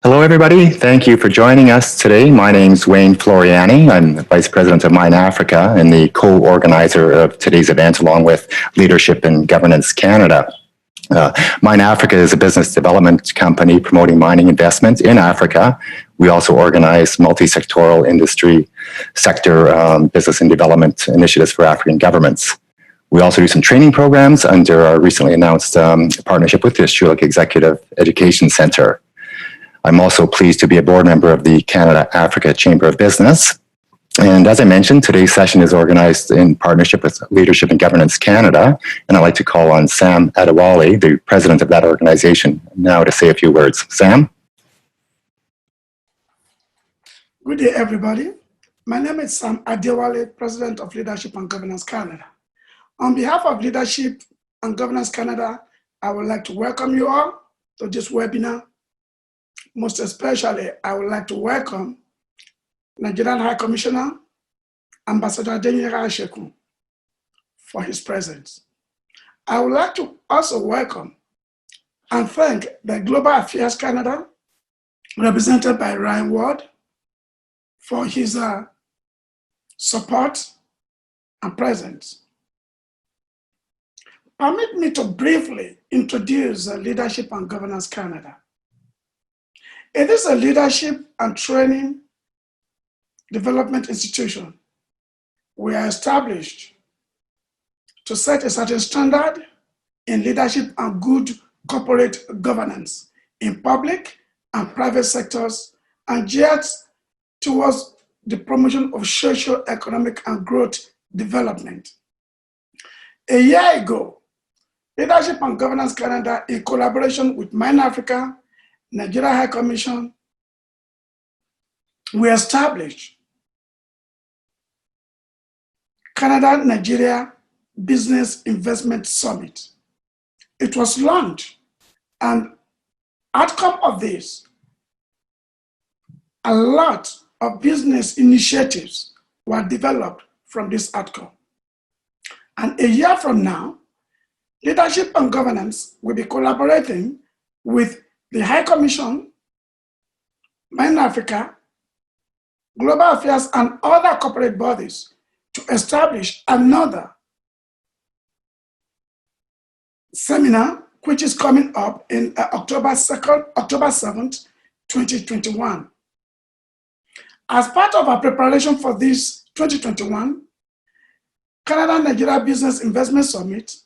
Hello, everybody. Thank you for joining us today. My name is Wayne Floriani. I'm the Vice President of Mine Africa and the co-organizer of today's event, along with Leadership in Governance Canada. Mine Africa is a business development company promoting mining investments in Africa. We also organize multi-sectoral industry sector business and development initiatives for African governments. We also do some training programs under our recently announced partnership with the Schulich Executive Education Centre. I'm also pleased to be a board member of the Canada-Africa Chamber of Business. And as I mentioned, today's session is organized in partnership with Leadership in Governance Canada. And I'd like to call on Sam Adewale, the president of that organization, now to say a few words. Sam? Good day, everybody. My name is Sam Adewale, president of Leadership and Governance Canada. On behalf of Leadership and Governance Canada, I would like to welcome you all to this webinar. Most especially, I would like to welcome Nigerian High Commissioner, Ambassador Denyera Ashekun, for his presence. I would like to also welcome and thank the Global Affairs Canada, represented by Ryan Ward, for his support and presence. Permit me to briefly introduce Leadership and Governance Canada. It is a leadership and training development institution. We are established to set a certain standard in leadership and good corporate governance in public and private sectors, and geared towards the promotion of social, economic, and growth development. A year ago, Leadership and Governance Canada, in collaboration with Mine Africa, Nigeria High Commission, we established Canada-Nigeria Business Investment Summit. It was launched, and outcome of this, a lot of business initiatives were developed from this outcome. And a year from now, Leadership and Governance will be collaborating with the High Commission, Mine Africa, Global Affairs, and other corporate bodies to establish another seminar, which is coming up in October 7th, 2021. As part of our preparation for this 2021 Canada-Nigeria Business Investment Summit,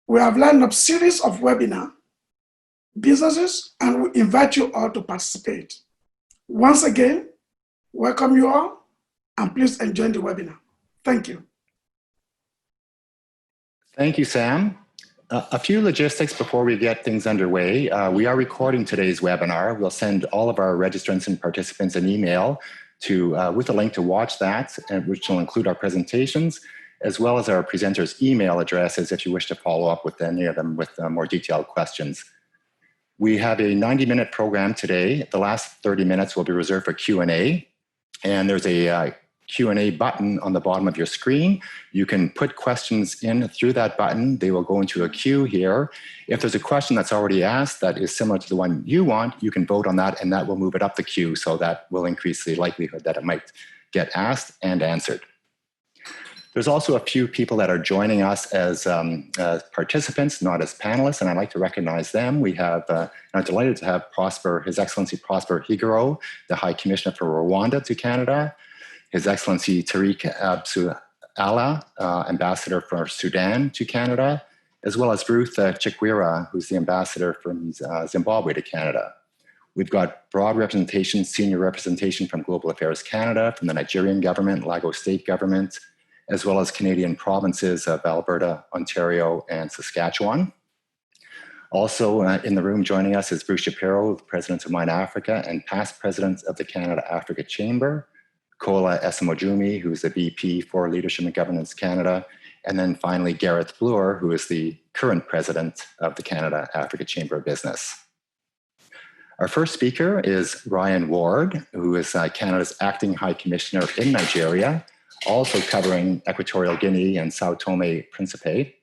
we have lined up a series of webinars, businesses, and we invite you all to participate. Once again, welcome you all, and please enjoy the webinar. Thank you. Thank you, Sam. A few logistics before we get things underway. We are recording today's webinar. We'll send all of our registrants and participants an email with a link to watch that, which will include our presentations, as well as our presenters' email addresses if you wish to follow up with any of them with more detailed questions. We have a 90-minute program today. The last 30 minutes will be reserved for Q&A, and there's a Q&A button on the bottom of your screen. You can put questions in through that button. They will go into a queue here. If there's a question that's already asked that is similar to the one you want, you can vote on that, and that will move it up the queue, so that will increase the likelihood that it might get asked and answered. There's also a few people that are joining us as participants, not as panelists, and I'd like to recognize them. We have, I'm delighted to have His Excellency Prosper Higuro, the High Commissioner for Rwanda to Canada, His Excellency Tariq Absu Allah, Ambassador for Sudan to Canada, as well as Ruth Chikwera, who's the Ambassador from Zimbabwe to Canada. We've got broad representation, senior representation from Global Affairs Canada, from the Nigerian government, Lagos State government, as well as Canadian provinces of Alberta, Ontario, and Saskatchewan. Also in the room joining us is Bruce Shapiro, the President of Mine Africa and past President of the Canada-Africa Chamber, Kola Esamojumi, who is the VP for Leadership and Governance Canada, and then finally Gareth Bloor, who is the current President of the Canada-Africa Chamber of Business. Our first speaker is Ryan Ward, who is Canada's Acting High Commissioner in Nigeria, also covering Equatorial Guinea and Sao Tome Principe.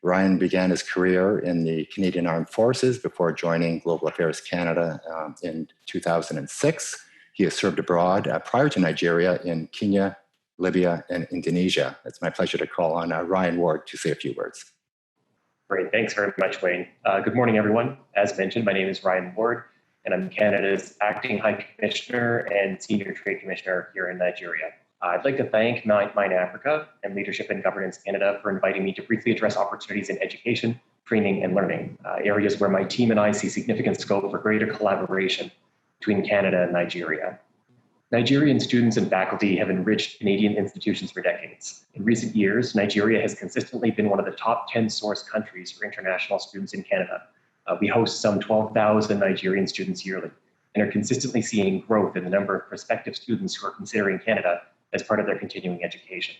Ryan began his career in the Canadian Armed Forces before joining Global Affairs Canada in 2006. He has served abroad prior to Nigeria in Kenya, Libya, and Indonesia. It's my pleasure to call on Ryan Ward to say a few words. Great, thanks very much, Wayne. Good morning, everyone. As mentioned, my name is Ryan Ward, and I'm Canada's Acting High Commissioner and Senior Trade Commissioner here in Nigeria. I'd like to thank Mine Africa and Leadership and Governance Canada for inviting me to briefly address opportunities in education, training, and learning, areas where my team and I see significant scope for greater collaboration between Canada and Nigeria. Nigerian students and faculty have enriched Canadian institutions for decades. In recent years, Nigeria has consistently been one of the top 10 source countries for international students in Canada. We host some 12,000 Nigerian students yearly and are consistently seeing growth in the number of prospective students who are considering Canada as part of their continuing education.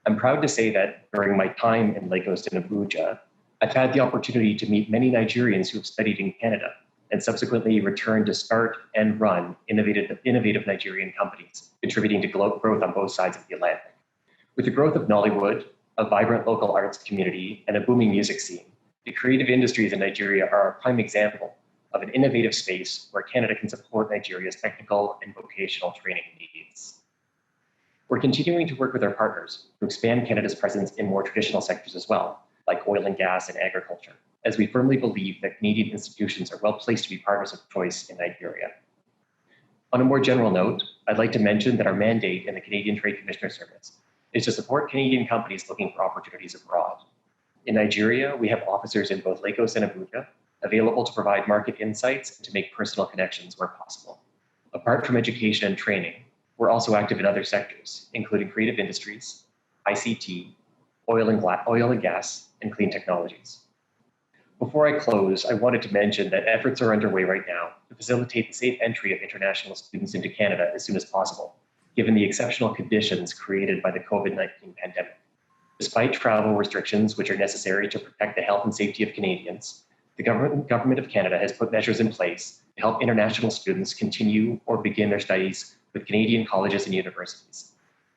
I'm proud to say that during my time in Lagos and Abuja, I've had the opportunity to meet many Nigerians who have studied in Canada and subsequently returned to start and run innovative Nigerian companies, contributing to growth on both sides of the Atlantic. With the growth of Nollywood, a vibrant local arts community, and a booming music scene, the creative industries in Nigeria are a prime example of an innovative space where Canada can support Nigeria's technical and vocational training needs. We're continuing to work with our partners to expand Canada's presence in more traditional sectors as well, like oil and gas and agriculture, as we firmly believe that Canadian institutions are well placed to be partners of choice in Nigeria. On a more general note, I'd like to mention that our mandate in the Canadian Trade Commissioner Service is to support Canadian companies looking for opportunities abroad. In Nigeria, we have officers in both Lagos and Abuja available to provide market insights and to make personal connections where possible. Apart from education and training, we're also active in other sectors, including creative industries, ICT, oil and gas, and clean technologies. Before I close, I wanted to mention that efforts are underway right now to facilitate the safe entry of international students into Canada as soon as possible, given the exceptional conditions created by the COVID-19 pandemic. Despite travel restrictions, which are necessary to protect the health and safety of Canadians, the government of Canada has put measures in place to help international students continue or begin their studies with Canadian colleges and universities.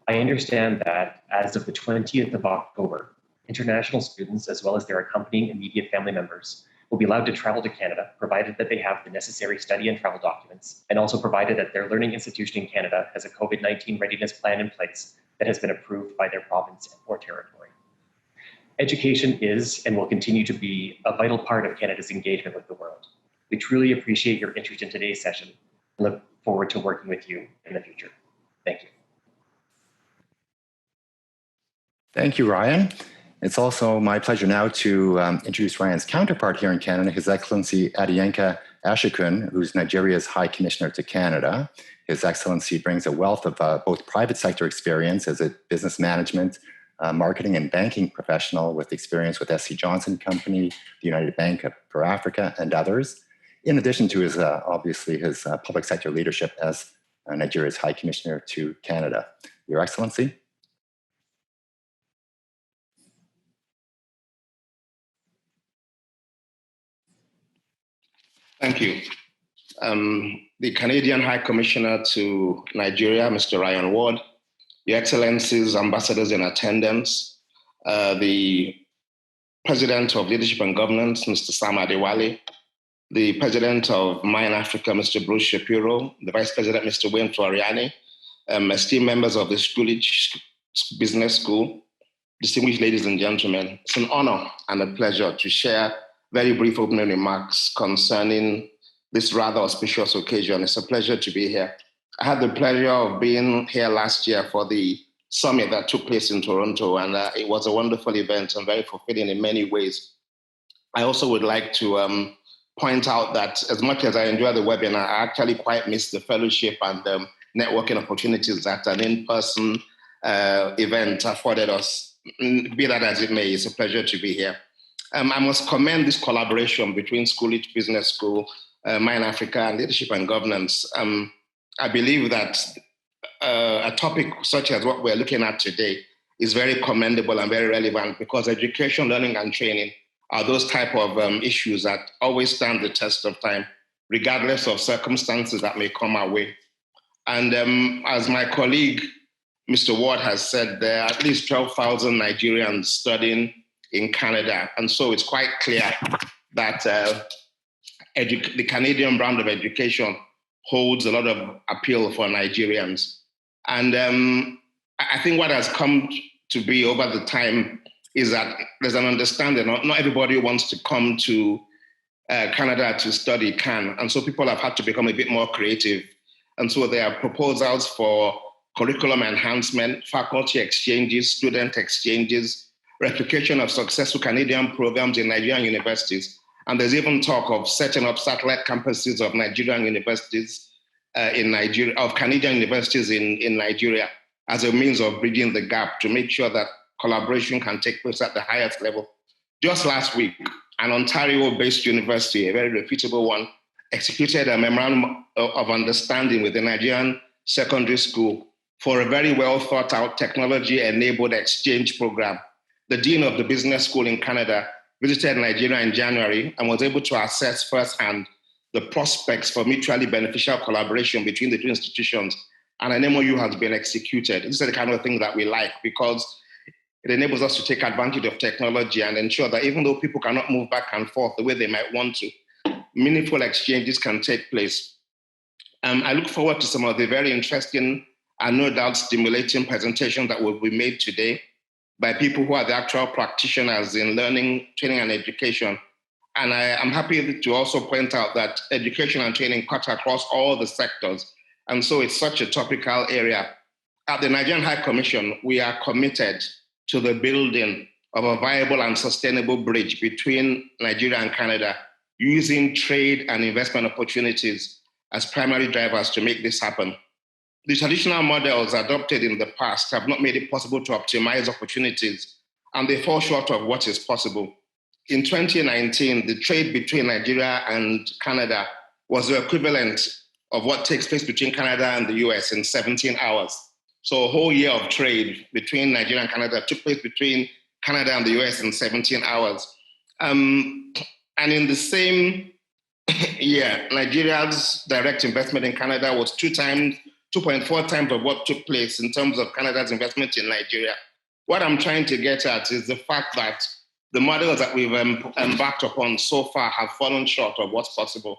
I understand that as of the 20th of October, international students, as well as their accompanying immediate family members, will be allowed to travel to Canada, provided that they have the necessary study and travel documents, and also provided that their learning institution in Canada has a COVID-19 readiness plan in place that has been approved by their province or territory. Education is and will continue to be a vital part of Canada's engagement with the world. We truly appreciate your interest in today's session and look forward to working with you in the future. Thank you. Thank you, Ryan. It's also my pleasure now to introduce Ryan's counterpart here in Canada, His Excellency Adiyenka Ashikun, who's Nigeria's High Commissioner to Canada. His Excellency brings a wealth of both private sector experience as a business management, marketing and banking professional with experience with SC Johnson Company, the United Bank for Africa, and others, in addition to his, obviously, his public sector leadership as Nigeria's High Commissioner to Canada. Your Excellency. Thank you. The Canadian High Commissioner to Nigeria, Mr. Ryan Ward, Your Excellencies, ambassadors in attendance, the President of Leadership and Governance, Mr. Sam Adewale, the President of Mine Africa, Mr. Bruce Shapiro, the Vice President, Mr. Wayne Floriani, esteemed members of the Schulich Business School, distinguished ladies and gentlemen, it's an honor and a pleasure to share very brief opening remarks concerning this rather auspicious occasion. It's a pleasure to be here. I had the pleasure of being here last year for the summit that took place in Toronto, and it was a wonderful event and very fulfilling in many ways. I also would like to point out that as much as I enjoy the webinar, I actually quite miss the fellowship and networking opportunities that an in-person event afforded us. Be that as it may, it's a pleasure to be here. I must commend this collaboration between Schulich Business School, Mine Africa, and Leadership and Governance. I believe that a topic such as what we're looking at today is very commendable and very relevant, because education, learning, and training are those type of issues that always stand the test of time, regardless of circumstances that may come our way. And as my colleague, Mr. Ward, has said, there are at least 12,000 Nigerians studying in Canada. And so it's quite clear that the Canadian brand of education holds a lot of appeal for Nigerians. And I think what has come to be over the time is that there's an understanding, not everybody wants to come to Canada to study can. And so people have had to become a bit more creative. And so there are proposals for curriculum enhancement, faculty exchanges, student exchanges, replication of successful Canadian programs in Nigerian universities. And there's even talk of setting up satellite campuses of Nigerian universities in Nigeria, of Canadian universities in Nigeria, as a means of bridging the gap to make sure that collaboration can take place at the highest level. Just last week, an Ontario-based university, a very reputable one, executed a memorandum of understanding with the Nigerian secondary school for a very well thought out technology-enabled exchange program. The dean of the business school in Canada visited Nigeria in January and was able to assess firsthand the prospects for mutually beneficial collaboration between the two institutions. And an MOU has been executed. This is the kind of thing that we like because it enables us to take advantage of technology and ensure that even though people cannot move back and forth the way they might want to, meaningful exchanges can take place. I look forward to some of the very interesting and no doubt stimulating presentations that will be made today by people who are the actual practitioners in learning, training, and education. And I'm happy to also point out that education and training cut across all the sectors. And so it's such a topical area. At the Nigerian High Commission, we are committed to the building of a viable and sustainable bridge between Nigeria and Canada, using trade and investment opportunities as primary drivers to make this happen. The traditional models adopted in the past have not made it possible to optimize opportunities, and they fall short of what is possible. In 2019, the trade between Nigeria and Canada was the equivalent of what takes place between Canada and the US in 17 hours. So a whole year of trade between Nigeria and Canada took place between Canada and the US in 17 hours. And in the same year, Nigeria's direct investment in Canada was 2.4 times of what took place in terms of Canada's investment in Nigeria. What I'm trying to get at is the fact that the models that we've embarked upon so far have fallen short of what's possible.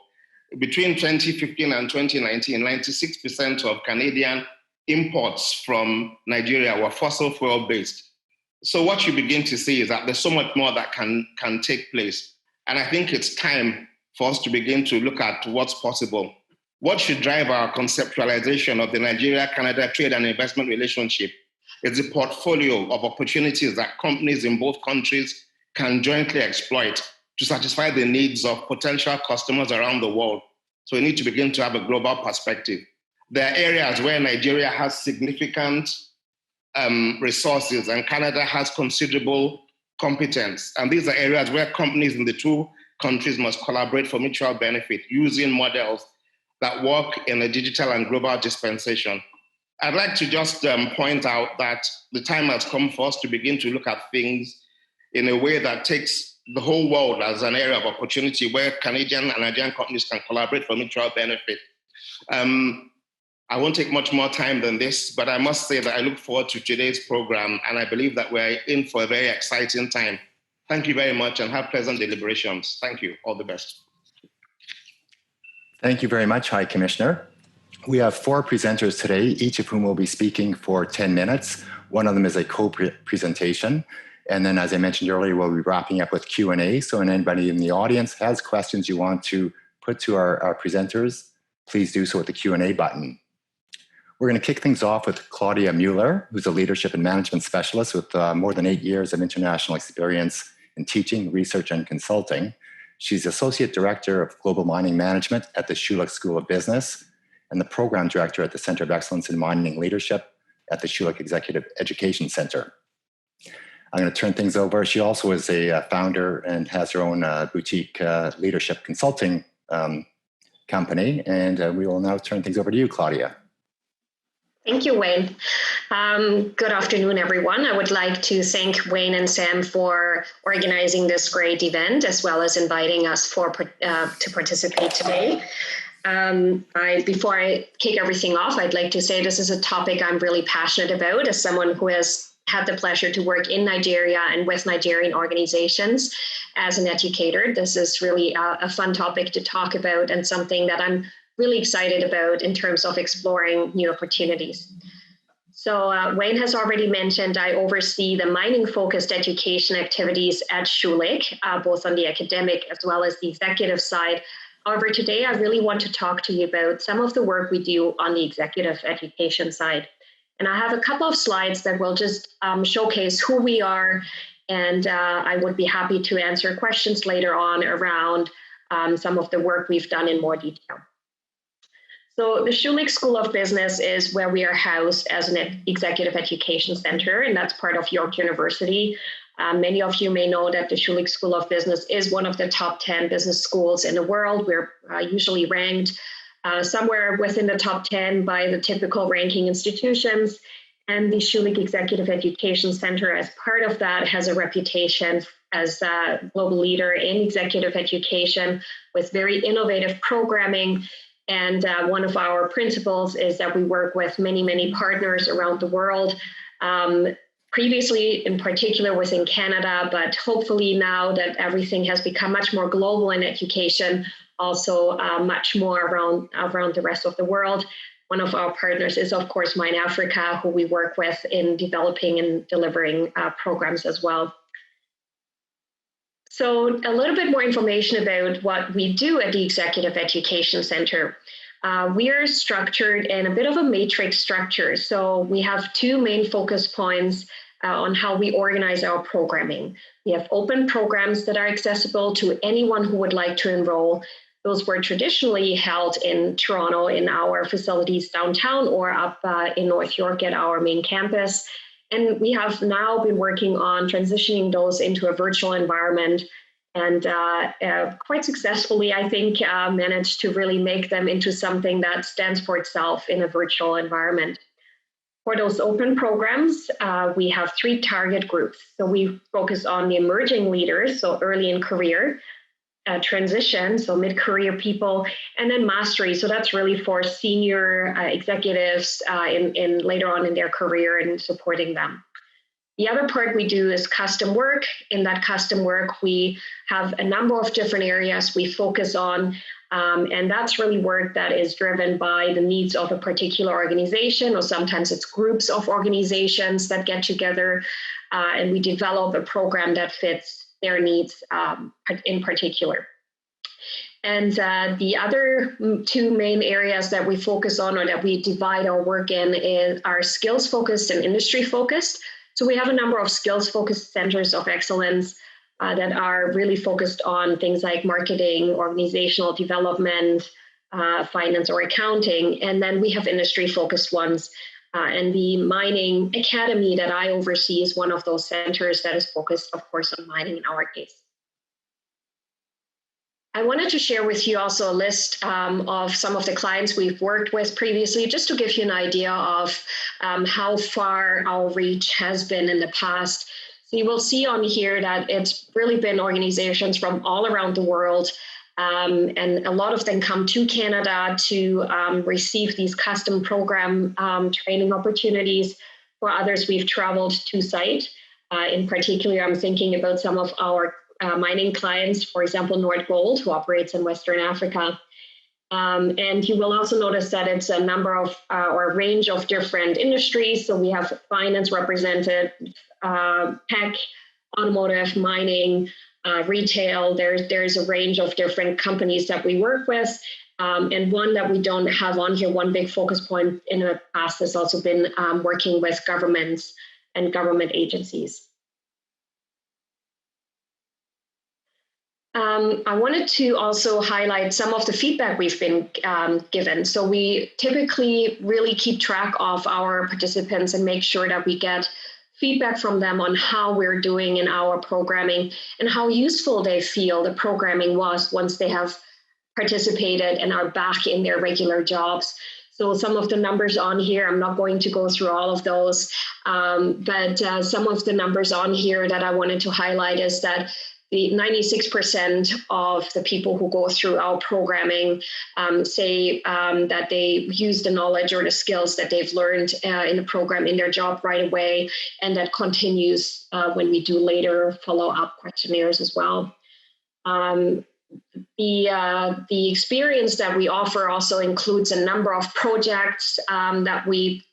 Between 2015 and 2019, 96% of Canadian imports from Nigeria were fossil fuel based. So what you begin to see is that there's so much more that can take place. And I think it's time for us to begin to look at what's possible. What should drive our conceptualization of the Nigeria-Canada trade and investment relationship is the portfolio of opportunities that companies in both countries can jointly exploit to satisfy the needs of potential customers around the world. So we need to begin to have a global perspective. There are areas where Nigeria has significant resources and Canada has considerable competence. And these are areas where companies in the two countries must collaborate for mutual benefit using models that work in a digital and global dispensation. I'd like to just point out that the time has come for us to begin to look at things in a way that takes the whole world as an area of opportunity where Canadian and Nigerian companies can collaborate for mutual benefit. I won't take much more time than this, but I must say that I look forward to today's program, and I believe that we're in for a very exciting time. Thank you very much and have pleasant deliberations. Thank you. All the best. Thank you very much, High Commissioner. We have 4 presenters today, each of whom will be speaking for 10 minutes. One of them is a co-presentation. And then, as I mentioned earlier, we'll be wrapping up with Q&A. So if anybody in the audience has questions you want to put to our presenters, please do so with the Q&A button. We're going to kick things off with Claudia Mueller, who's a leadership and management specialist with more than 8 years of international experience in teaching, research, and consulting. She's Associate Director of Global Mining Management at the Schulich School of Business and the Program Director at the Center of Excellence in Mining Leadership at the Schulich Executive Education Center. I'm going to turn things over. She also is a founder and has her own boutique leadership consulting company. And we will now turn things over to you, Claudia. Thank you, Wayne. Good afternoon, everyone. I would like to thank Wayne and Sam for organizing this great event, as well as inviting us to participate today. Before I kick everything off, I'd like to say this is a topic I'm really passionate about as someone who has had the pleasure to work in Nigeria and with Nigerian organizations as an educator. This is really a fun topic to talk about and something that I'm really excited about in terms of exploring new opportunities. So Wayne has already mentioned I oversee the mining-focused education activities at Schulich, both on the academic as well as the executive side. However, today I really want to talk to you about some of the work we do on the executive education side. And I have a couple of slides that will just showcase who we are, and I would be happy to answer questions later on around some of the work we've done in more detail. So the Schulich School of Business is where we are housed as an executive education center, and that's part of York University. Many of you may know that the Schulich School of Business is one of the top 10 business schools in the world. We're usually ranked somewhere within the top 10 by the typical ranking institutions. And the Schulich Executive Education Center, as part of that, has a reputation as a global leader in executive education with very innovative programming. And one of our principles is that we work with many, many partners around the world, previously in particular within Canada, but hopefully now that everything has become much more global in education, also much more around the rest of the world. One of our partners is, of course, Mine Africa, who we work with in developing and delivering programs as well. So a little bit more information about what we do at the Executive Education Center. We are structured in a bit of a matrix structure. So we have two main focus points on how we organize our programming. We have open programs that are accessible to anyone who would like to enroll. Those were traditionally held in Toronto in our facilities downtown or up in North York at our main campus. And we have now been working on transitioning those into a virtual environment and quite successfully, I think, managed to really make them into something that stands for itself in a virtual environment. For those open programs, we have 3 target groups. So we focus on the emerging leaders, so early in career, transition, so mid-career people, and then mastery. So that's really for senior executives in later on in their career and supporting them. The other part we do is custom work. In that custom work, we have a number of different areas we focus on, and that's really work that is driven by the needs of a particular organization, or sometimes it's groups of organizations that get together, and we develop a program that fits their needs in particular. And the other 2 main areas that we focus on or that we divide our work in are skills focused and industry focused. So we have a number of skills focused centers of excellence that are really focused on things like marketing, organizational development, finance or accounting. And then we have industry focused ones. And the Mining Academy that I oversee is one of those centers that is focused, of course, on mining in our case. I wanted to share with you also a list of some of the clients we've worked with previously, just to give you an idea of how far our reach has been in the past. So you will see on here that it's really been organizations from all around the world. And a lot of them come to Canada to receive these custom program training opportunities. For others, we've traveled to site. In particular, I'm thinking about some of our mining clients, for example, Nord Gold, who operates in Western Africa. And you will also notice that it's a number of or a range of different industries. So we have finance represented, tech, automotive, mining, retail. There's a range of different companies that we work with. And one that we don't have on here, one big focus point in the past has also been working with governments and government agencies. I wanted to also highlight some of the feedback we've been given. So we typically really keep track of our participants and make sure that we get feedback from them on how we're doing in our programming and how useful they feel the programming was once they have participated and are back in their regular jobs. So some of the numbers on here, I'm not going to go through all of those, but some of the numbers on here that I wanted to highlight is that the 96% of the people who go through our programming say that they use the knowledge or the skills that they've learned in the program in their job right away, and that continues when we do later follow-up questionnaires as well. The experience that we offer also includes a number of projects that we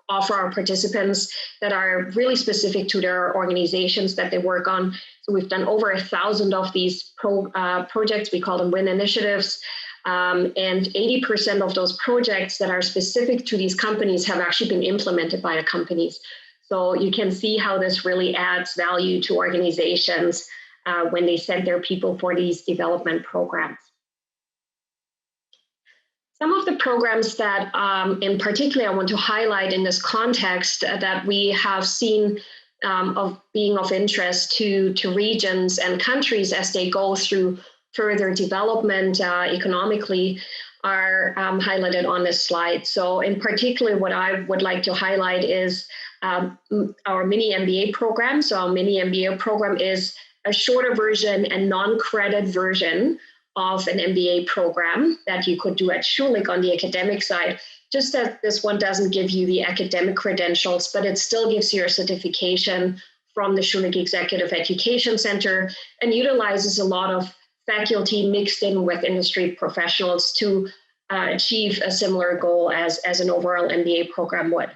offer our participants that are really specific to their organizations that they work on. So we've done over 1,000 of these projects. We call them WIN initiatives. And 80% of those projects that are specific to these companies have actually been implemented by the companies. So you can see how this really adds value to organizations when they send their people for these development programs. Some of the programs that in particular I want to highlight in this context that we have seen of being of interest to regions and countries as they go through further development economically are highlighted on this slide. So in particular, what I would like to highlight is our mini MBA program. So our mini MBA program is a shorter version and non-credit version of an MBA program that you could do at Schulich on the academic side. Just that this one doesn't give you the academic credentials, but it still gives you a certification from the Schulich Executive Education Center and utilizes a lot of faculty mixed in with industry professionals to achieve a similar goal as an overall MBA program would.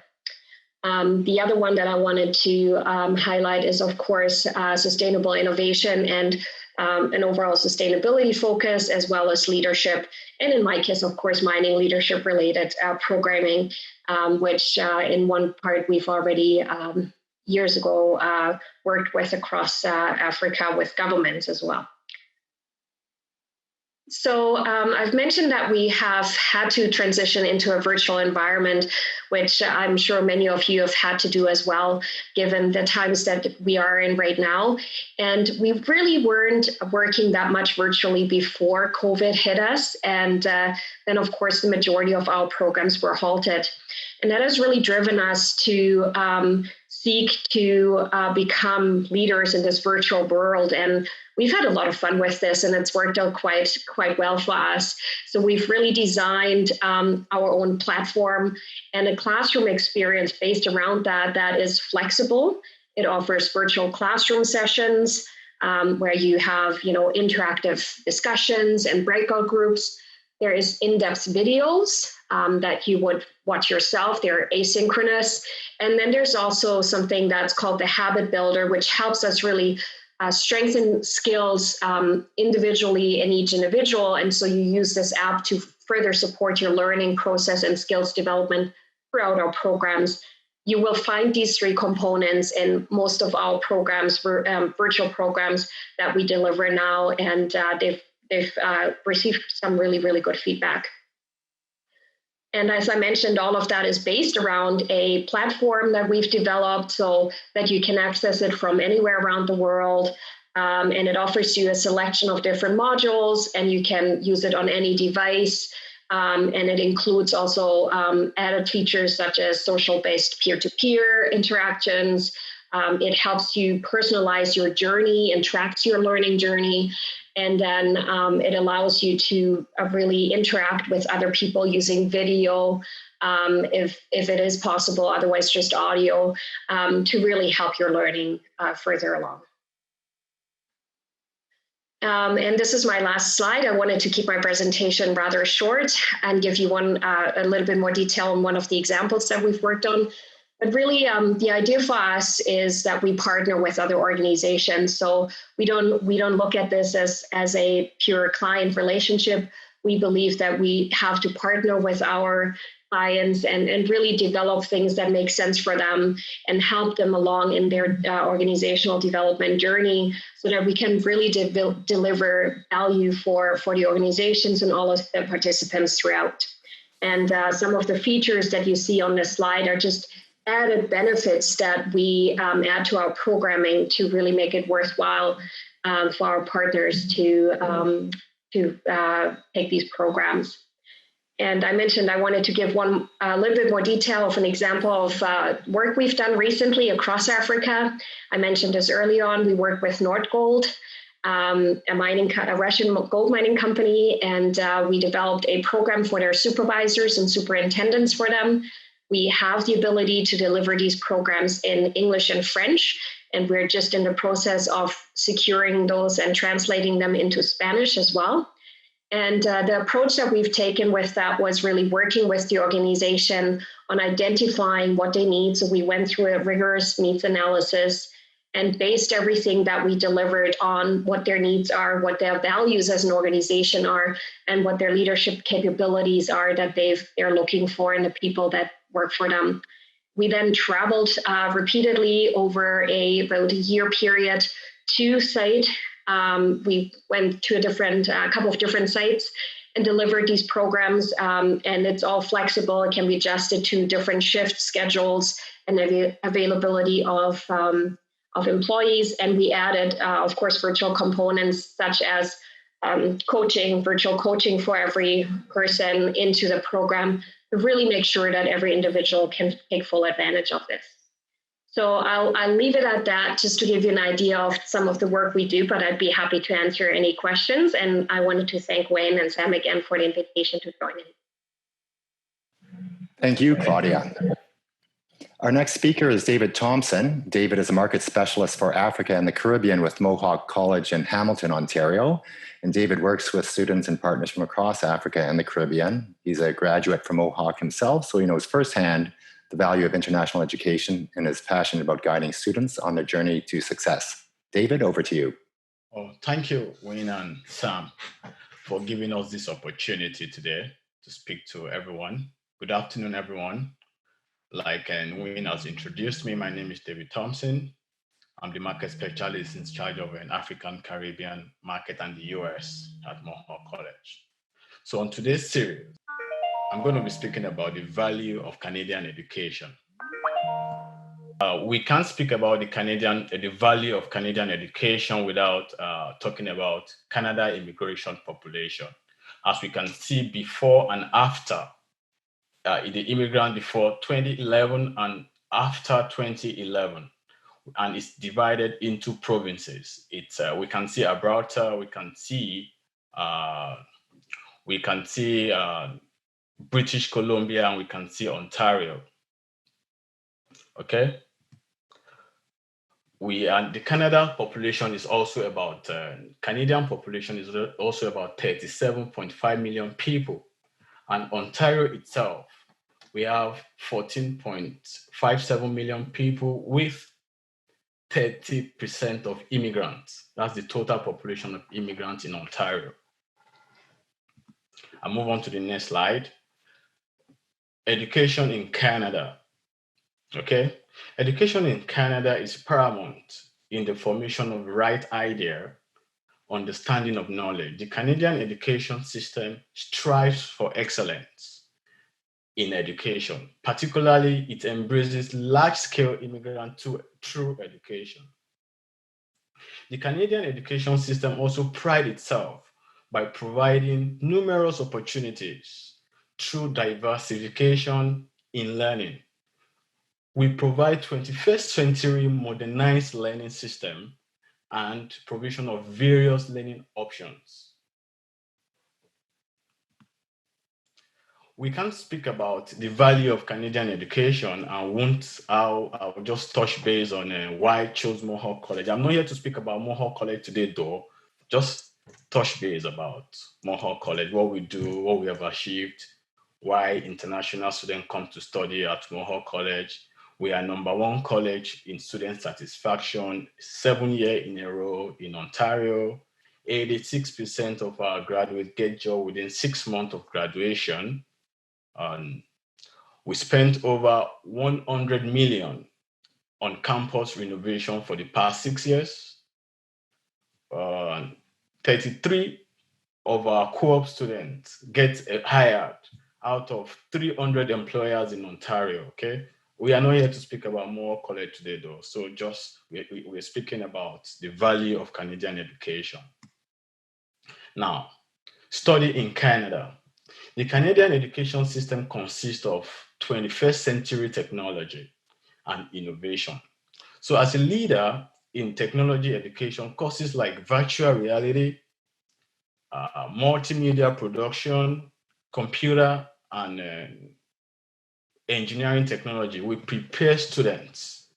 The other one that I wanted to highlight is, of course, sustainable innovation and an overall sustainability focus, as well as leadership. And in my case, of course, mining leadership related programming, which in one part we've already years ago worked with across Africa with governments as well. So I've mentioned that we have had to transition into a virtual environment, which I'm sure many of you have had to do as well, given the times that we are in right now. And we really weren't working that much virtually before COVID hit us. And then, of course, the majority of our programs were halted. And that has really driven us to seek to become leaders in this virtual world. And we've had a lot of fun with this, and it's worked out quite well for us. So we've really designed our own platform and a classroom experience based around that is flexible. It offers virtual classroom sessions where you have, interactive discussions and breakout groups. There is in-depth videos that you would watch yourself. They're asynchronous. And then there's also something that's called the Habit Builder, which helps us really strengthen skills individually in each individual. And so you use this app to further support your learning process and skills development throughout our programs. You will find these three components in most of our programs, virtual programs that we deliver now, and they've received some really, really good feedback. And as I mentioned, all of that is based around a platform that we've developed so that you can access it from anywhere around the world. And it offers you a selection of different modules, and you can use it on any device. And it includes also added features such as social-based peer-to-peer interactions. It helps you personalize your journey and tracks your learning journey. And then it allows you to really interact with other people using video, if it is possible, otherwise just audio, to really help your learning further along. And this is my last slide. I wanted to keep my presentation rather short and give you a little bit more detail on one of the examples that we've worked on. But really, the idea for us is that we partner with other organizations. So we don't look at this as a pure client relationship. We believe that we have to partner with our clients and really develop things that make sense for them and help them along in their organizational development journey so that we can really deliver value for the organizations and all of the participants throughout. And some of the features that you see on this slide are just added benefits that we add to our programming to really make it worthwhile for our partners to take these programs. And I mentioned I wanted to give a little bit more detail of an example of work we've done recently across Africa. I mentioned this early on. We work with Nordgold, a Russian gold mining company, and we developed a program for their supervisors and superintendents for them. We have the ability to deliver these programs in English and French, and we're just in the process of securing those and translating them into Spanish as well. And the approach that we've taken with that was really working with the organization on identifying what they need. So we went through a rigorous needs analysis and based everything that we delivered on what their needs are, what their values as an organization are, and what their leadership capabilities are that they're looking for in the people that work for them. We then traveled repeatedly over about a year period to site. We went to a couple of different sites and delivered these programs, and it's all flexible. It can be adjusted to different shift schedules and the availability of employees. And we added, of course, virtual components such as virtual coaching for every person into the program to really make sure that every individual can take full advantage of this. So I'll leave it at that just to give you an idea of some of the work we do, but I'd be happy to answer any questions. And I wanted to thank Wayne and Sam again for the invitation to join in. Thank you, Claudia. Our next speaker is David Thompson. David is a market specialist for Africa and the Caribbean with Mohawk College in Hamilton, Ontario. And David works with students and partners from across Africa and the Caribbean. He's a graduate from Mohawk himself, so he knows firsthand the value of international education and is passionate about guiding students on their journey to success. David, over to you. Oh, thank you, Wayne and Sam, for giving us this opportunity today to speak to everyone. Good afternoon, everyone. Like Wayne has introduced me, my name is David Thompson. I'm the market specialist in charge of an African Caribbean market and the US at Mohawk College. So on today's series, I'm going to be speaking about the value of Canadian education. We can't speak about the value of Canadian education without talking about Canada immigration population. As we can see before and after the immigrant before 2011 and after 2011, and it's divided into provinces. We can see Alberta, we can see British Columbia, and we can see Ontario. Okay. The Canada population is also about, Canadian population is also about 37.5 million people. And Ontario itself, we have 14.57 million people with 30% of immigrants. That's the total population of immigrants in Ontario. I'll move on to the next slide. Education in Canada. Okay, education in Canada is paramount in the formation of the right idea, understanding of knowledge. The Canadian education system strives for excellence in education. Particularly, it embraces large-scale immigrant through education. The Canadian education system also prides itself by providing numerous opportunities through diversification in learning. We provide 21st century modernized learning system and provision of various learning options. We can't speak about the value of Canadian education and I'll just touch base on why I chose Mohawk College. I'm not here to speak about Mohawk College today though, just touch base about Mohawk College, what we do, what we have achieved, why international students come to study at Mohawk College. We are #1 college in student satisfaction, 7 years in a row in Ontario. 86% of our graduates get job within 6 months of graduation. We spent over 100 million on campus renovation for the past 6 years. 33 of our co-op students get hired out of 300 employers in Ontario, okay? We are not here to speak about Mohawk College today though, so just we're speaking about the value of Canadian education. Now, study in Canada. The Canadian education system consists of 21st century technology and innovation. So as a leader in technology education, courses like virtual reality, multimedia production, computer and engineering technology will prepare students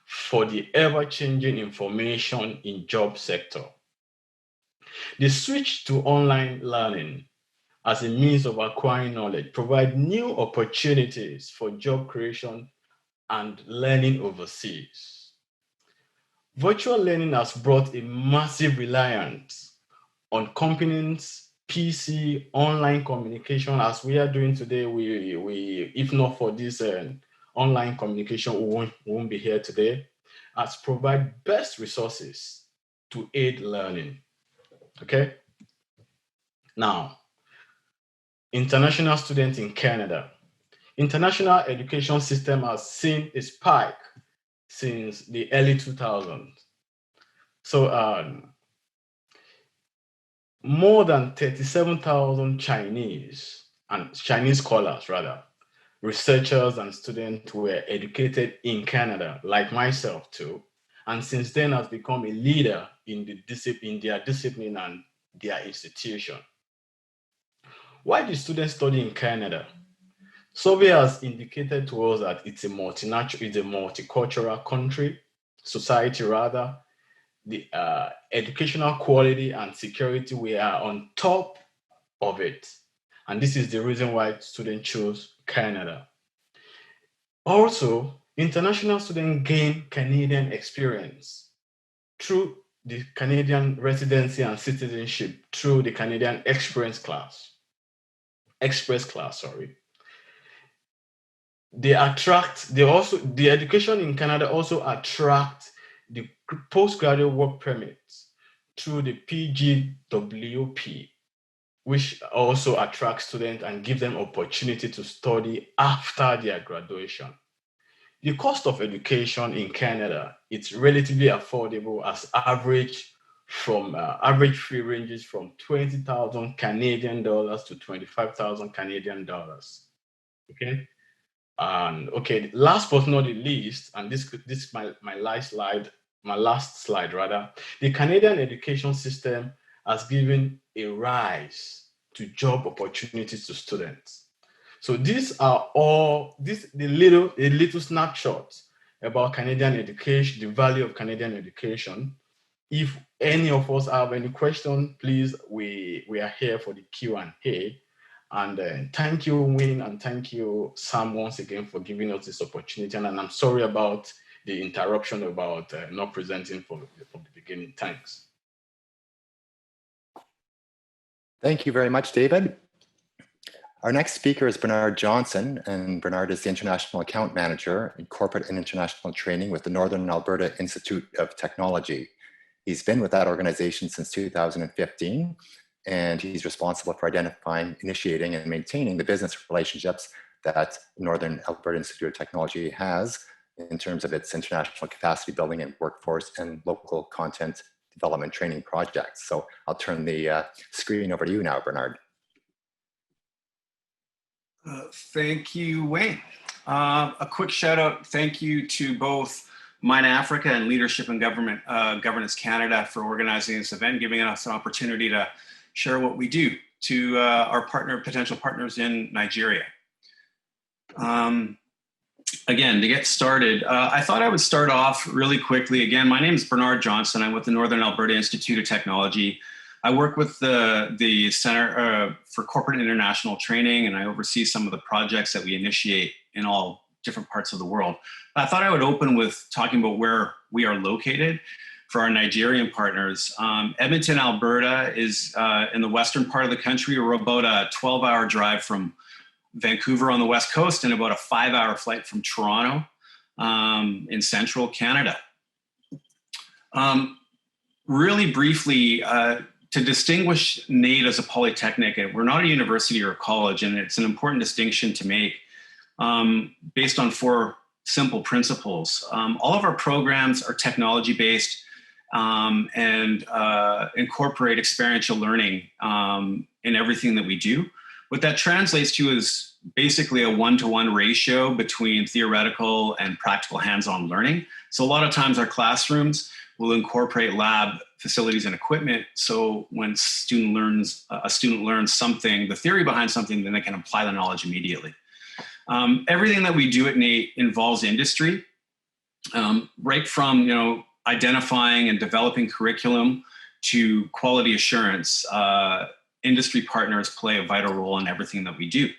for the ever-changing information in job sector. The switch to online learning as a means of acquiring knowledge provide new opportunities for job creation and learning overseas. Virtual learning has brought a massive reliance on companies' PC online communication, as we are doing today. We if not for this online communication, we won't be here today, as provide best resources to aid learning. Okay. Now, international students in Canada. International education system has seen a spike since the early 2000s. So more than 37,000 Chinese scholars, rather, researchers and students were educated in Canada, like myself too, and since then has become a leader in their discipline and their institution. Why do students study in Canada? Survey has indicated to us that it's a multicultural society rather. The educational quality and security, we are on top of it. And this is the reason why students choose Canada. Also, international students gain Canadian experience through the Canadian residency and citizenship through the Canadian Express class. The education in Canada also attract the postgraduate work permits through the PGWP, which also attracts students and give them opportunity to study after their graduation. The cost of education in Canada, it's relatively affordable, as average fee ranges from 20,000 Canadian dollars to 25,000 Canadian dollars. Okay. And okay, last but not the least, and this is my last slide rather, the Canadian education system has given a rise to job opportunities to students. So these are all a little snapshot about Canadian education, the value of Canadian education. If any of us have any question, please, we are here for the Q&A. And thank you, Wayne, and thank you, Sam, once again for giving us this opportunity. And I'm sorry about the interruption about not presenting from the beginning. Thanks. Thank you very much, David. Our next speaker is Bernard Johnson, and Bernard is the International Account Manager in Corporate and International Training with the Northern Alberta Institute of Technology. He's been with that organization since 2015. And he's responsible for identifying, initiating, and maintaining the business relationships that Northern Alberta Institute of Technology has in terms of its international capacity building and workforce and local content development training projects. So I'll turn the screen over to you now, Bernard. Thank you, Wayne. A quick shout out, thank you to both Mine Africa and Leadership and Governance Canada for organizing this event, giving us an opportunity to share what we do to our potential partners in Nigeria. Again, to get started, I thought I would start off really quickly. Again, my name is Bernard Johnson. I'm with the Northern Alberta Institute of Technology. I work with the Center for Corporate International Training, and I oversee some of the projects that we initiate in all different parts of the world. I thought I would open with talking about where we are located for our Nigerian partners. Edmonton, Alberta is in the western part of the country. We're about a 12-hour drive from Vancouver on the west coast and about a 5-hour flight from Toronto in central Canada. Really briefly, to distinguish NAIT as a polytechnic, we're not a university or a college, and it's an important distinction to make based on 4 simple principles. All of our programs are technology-based and incorporate experiential learning in everything that we do. What that translates to is basically a 1-to-1 ratio between theoretical and practical hands-on learning. So a lot of times our classrooms, will incorporate lab facilities and equipment. So when a student learns something, the theory behind something, then they can apply the knowledge immediately. Everything that we do at NAIT involves industry, right from identifying and developing curriculum to quality assurance. Industry partners play a vital role in everything that we do.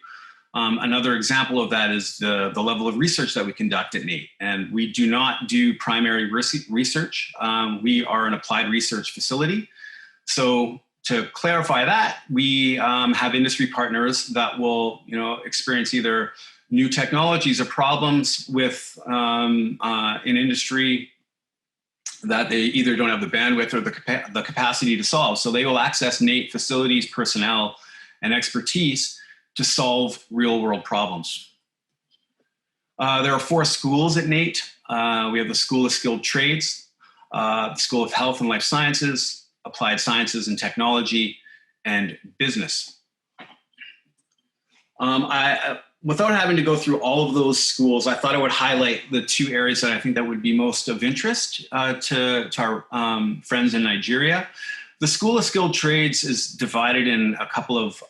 Another example of that is the level of research that we conduct at NAIT. And we do not do primary research. We are an applied research facility. So to clarify that, we have industry partners that will experience either new technologies or problems with in industry that they either don't have the bandwidth or the capacity to solve. So they will access NAIT facilities, personnel, and expertise to solve real world problems. There are 4 schools at NAIT. We have the School of Skilled Trades, the School of Health and Life Sciences, Applied Sciences and Technology, and Business. Without having to go through all of those schools, I thought I would highlight the 2 areas that I think that would be most of interest to our friends in Nigeria. The School of Skilled Trades is divided in a couple of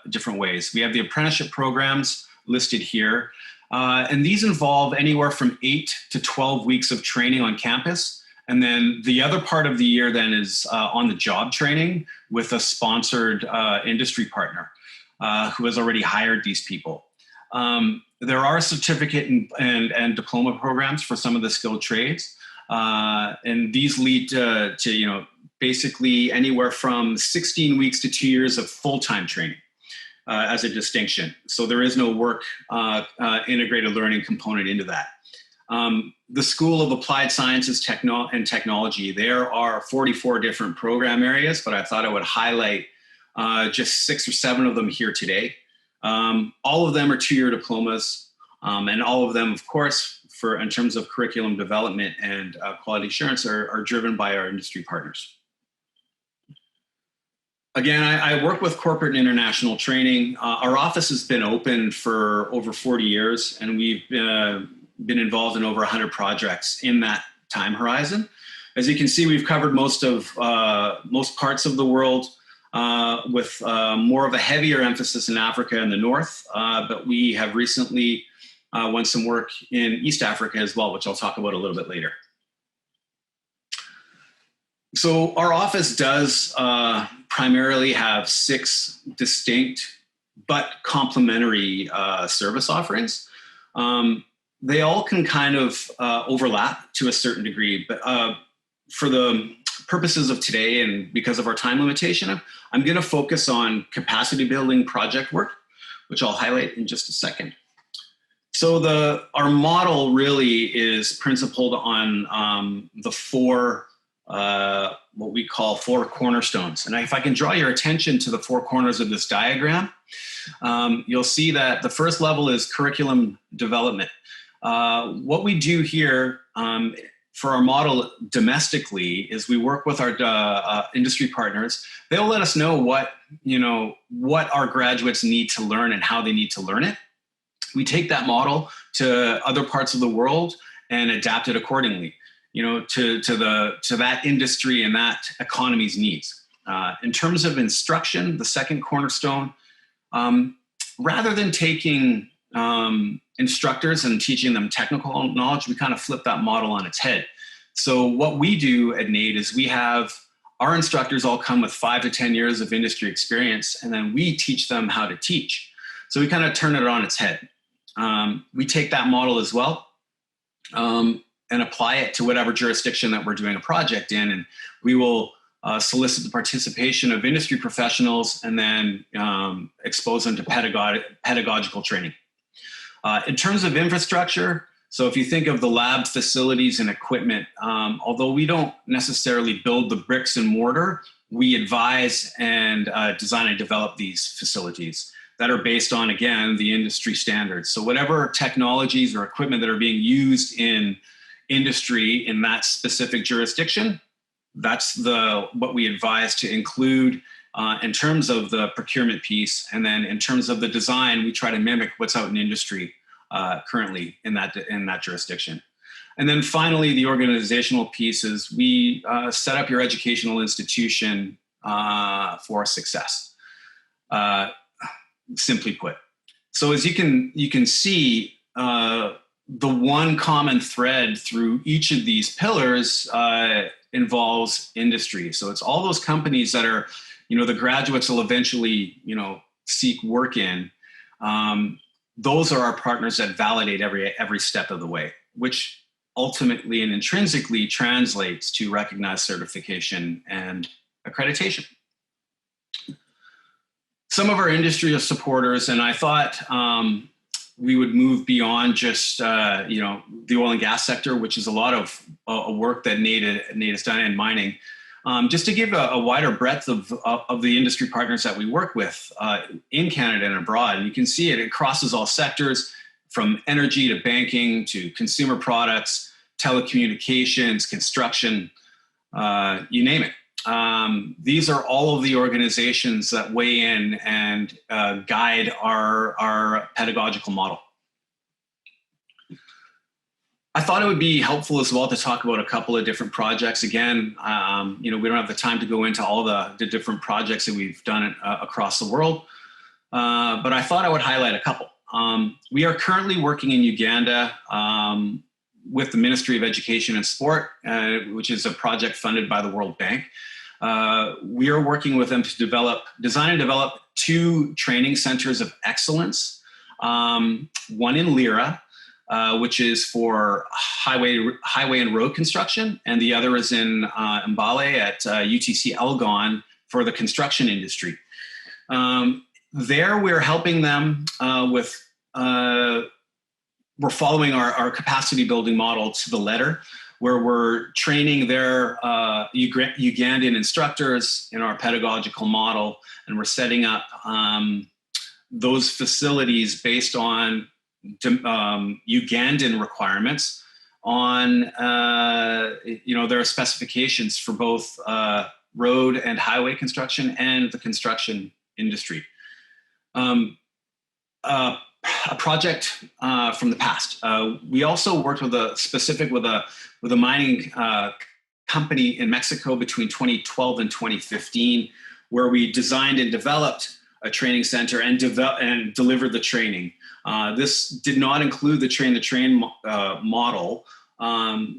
different ways. We have the apprenticeship programs listed here, and these involve anywhere from 8 to 12 weeks of training on campus. And then the other part of the year then is on the job training with a sponsored industry partner who has already hired these people. There are certificate and diploma programs for some of the skilled trades, and these lead to basically anywhere from 16 weeks to 2 years of full-time training as a distinction. So there is no work integrated learning component into that. The School of Applied Sciences and Technology, there are 44 different program areas, but I thought I would highlight just 6 or 7 of them here today. All of them are 2-year diplomas, and all of them, of course, in terms of curriculum development and quality assurance are driven by our industry partners. Again, I work with corporate and international training. Our office has been open for over 40 years, and we've been involved in over 100 projects in that time horizon. As you can see, we've covered most parts of the world, with more of a heavier emphasis in Africa and the North, but we have recently won some work in East Africa as well, which I'll talk about a little bit later. So our office does primarily have 6 distinct but complementary service offerings. They all can kind of overlap to a certain degree, but for the purposes of today and because of our time limitation, I'm going to focus on capacity building project work, which I'll highlight in just a second. So our model really is principled on the 4 what we call 4 cornerstones. And if I can draw your attention to the 4 corners of this diagram, you'll see that the first level is curriculum development. What we do here for our model domestically is we work with our industry partners. They'll let us know what our graduates need to learn and how they need to learn it. We take that model to other parts of the world and adapt it accordingly, to that industry and that economy's needs. In terms of instruction, the second cornerstone, rather than taking instructors and teaching them technical knowledge, we kind of flip that model on its head. So what we do at NAIT is we have our instructors all come with 5 to 10 years of industry experience, and then we teach them how to teach. So we kind of turn it on its head. We take that model as well and apply it to whatever jurisdiction that we're doing a project in, and we will solicit the participation of industry professionals and then expose them to pedagogical training. In terms of infrastructure, so if you think of the lab facilities and equipment, although we don't necessarily build the bricks and mortar, we advise and design and develop these facilities that are based on, again, the industry standards. So whatever technologies or equipment that are being used in industry in that specific jurisdiction, that's what we advise to include in terms of the procurement piece. And then in terms of the design, we try to mimic what's out in industry currently in that jurisdiction. And then finally, the organizational piece is we set up your educational institution for success, simply put. So as you can see, the one common thread through each of these pillars involves industry. So it's all those companies that are, the graduates will eventually, seek work in. Those are our partners that validate every step of the way, which ultimately and intrinsically translates to recognized certification and accreditation. Some of our industry supporters, and I thought we would move beyond just the oil and gas sector, which is a lot of work that NAIT has done in mining, just to give a wider breadth of the industry partners that we work with in Canada and abroad. And you can see it crosses all sectors, from energy to banking to consumer products, telecommunications, construction, you name it. These are all of the organizations that weigh in and guide our pedagogical model. I thought it would be helpful as well to talk about a couple of different projects. Again, we don't have the time to go into all the different projects that we've done across the world, but I thought I would highlight a couple. We are currently working in Uganda with the Ministry of Education and Sport, which is a project funded by the World Bank. We are working with them to design and develop 2 training centers of excellence. One in Lira, which is for highway and road construction, and the other is in Mbale at UTC Elgon for the construction industry. There, we're helping them with. We're following our capacity building model to the letter, where we're training their Ugandan instructors in our pedagogical model, and we're setting up those facilities based on Ugandan requirements on their specifications for both road and highway construction and the construction industry. A project from the past. We also worked with a mining company in Mexico between 2012 and 2015, where we designed and developed a training center and delivered the training. This did not include the train-the-train model,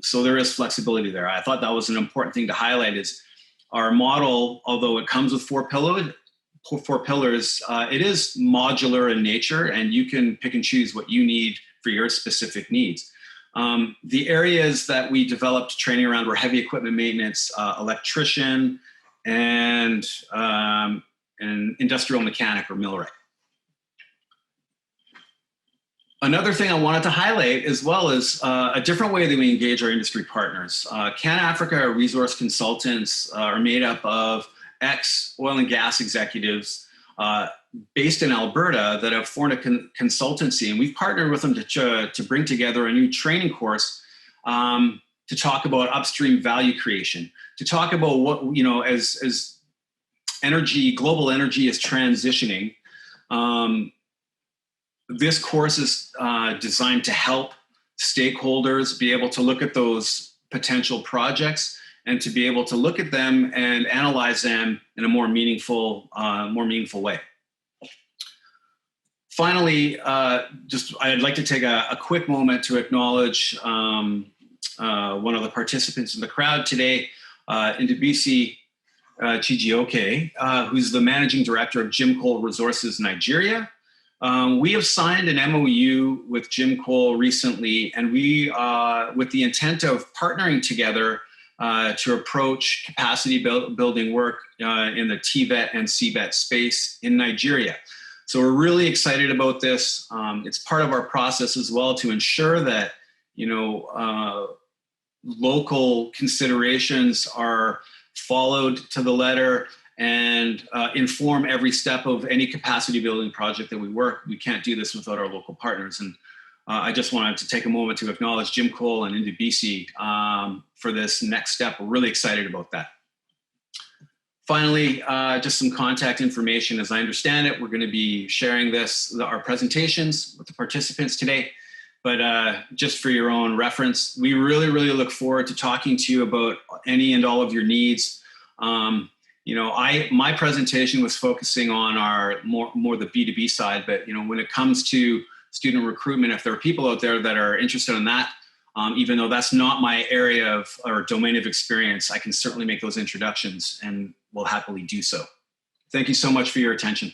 so there is flexibility there. I thought that was an important thing to highlight. Is our model, although it comes with 4 pillars, it is modular in nature, and you can pick and choose what you need for your specific needs. The areas that we developed training around were heavy equipment maintenance, electrician, and industrial mechanic or millwright. Another thing I wanted to highlight as well is a different way that we engage our industry partners. Can-Africa Resource Consultants are made up of ex-oil and gas executives based in Alberta that have formed a consultancy, and we've partnered with them to bring together a new training course to talk about upstream value creation, to talk about what, as global energy is transitioning. This course is designed to help stakeholders be able to look at those potential projects and to be able to look at them and analyze them in a more meaningful way. Finally, I'd like to take a quick moment to acknowledge one of the participants in the crowd today, Ndubisi Chijioke, who's the managing director of Jim Cole Resources Nigeria. We have signed an MOU with Jim Cole recently, and we, with the intent of partnering together to approach capacity building work in the TVET and CVET space in Nigeria. So we're really excited about this. It's part of our process as well to ensure that, local considerations are followed to the letter and inform every step of any capacity building project that we work. We can't do this without our local partners. And I just wanted to take a moment to acknowledge Jim Cole and Ndubisi for this next step. We're really excited about that. Finally, just some contact information. As I understand it, we're going to be sharing our presentations with the participants today. but just for your own reference, we really, really look forward to talking to you about any and all of your needs. My presentation was focusing on our more the B2B side, but when it comes to student recruitment, if there are people out there that are interested in that, even though that's not my area of or domain of experience, I can certainly make those introductions and will happily do so. Thank you so much for your attention.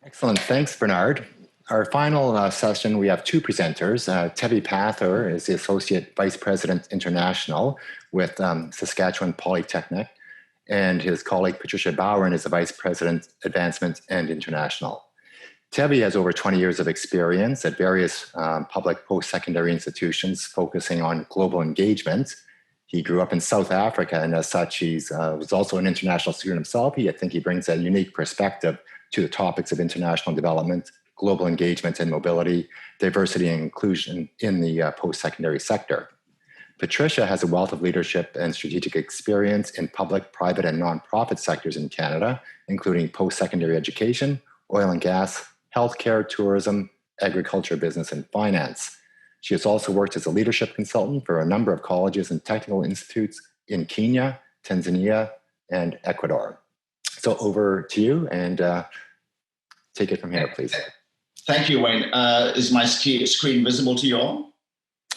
Excellent. Thanks, Bernard. Our final session, we have two presenters. Tevi Pather is the Associate Vice President International with Saskatchewan Polytechnic, and his colleague Patricia Bowen is the Vice President Advancement and International. Tevi has over 20 years of experience at various public post-secondary institutions focusing on global engagement. He grew up in South Africa, and as such, he was also an international student himself. I think he brings a unique perspective to the topics of international development, global engagement and mobility, diversity and inclusion in the post-secondary sector. Patricia has a wealth of leadership and strategic experience in public, private, and nonprofit sectors in Canada, including post-secondary education, oil and gas, healthcare, tourism, agriculture, business, and finance. She has also worked as a leadership consultant for a number of colleges and technical institutes in Kenya, Tanzania, and Ecuador. So over to you, and take it from here, please. Thank you, Wayne. Is my screen visible to you all?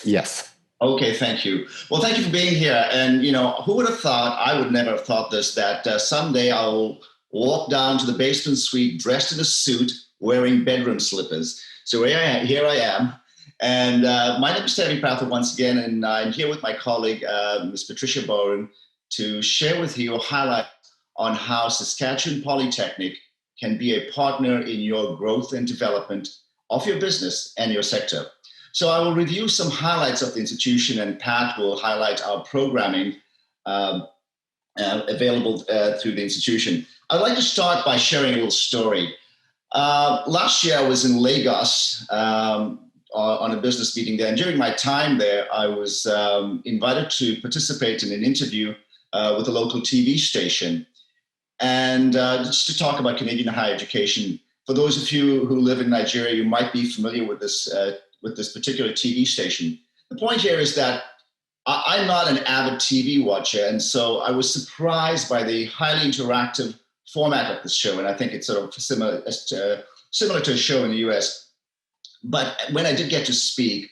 Yes. Okay, thank you. Well, thank you for being here. And, who would have thought, I would never have thought this, that someday I will walk down to the basement suite dressed in a suit, wearing bedroom slippers. So here I am. And my name is Tevi Pather once again, and I'm here with my colleague, Ms. Patricia Bowen, to share with you a highlight on how Saskatchewan Polytechnic can be a partner in your growth and development of your business and your sector. So I will review some highlights of the institution, and Pat will highlight our programming available through the institution. I'd like to start by sharing a little story. Last year I was in Lagos on a business meeting there, and during my time there, I was invited to participate in an interview with a local TV station, and just to talk about Canadian higher education. For those of you who live in Nigeria, you might be familiar with this particular TV station. The point here is that I'm not an avid TV watcher, and so I was surprised by the highly interactive format of the show, and I think it's sort of similar to a show in the US. But when I did get to speak,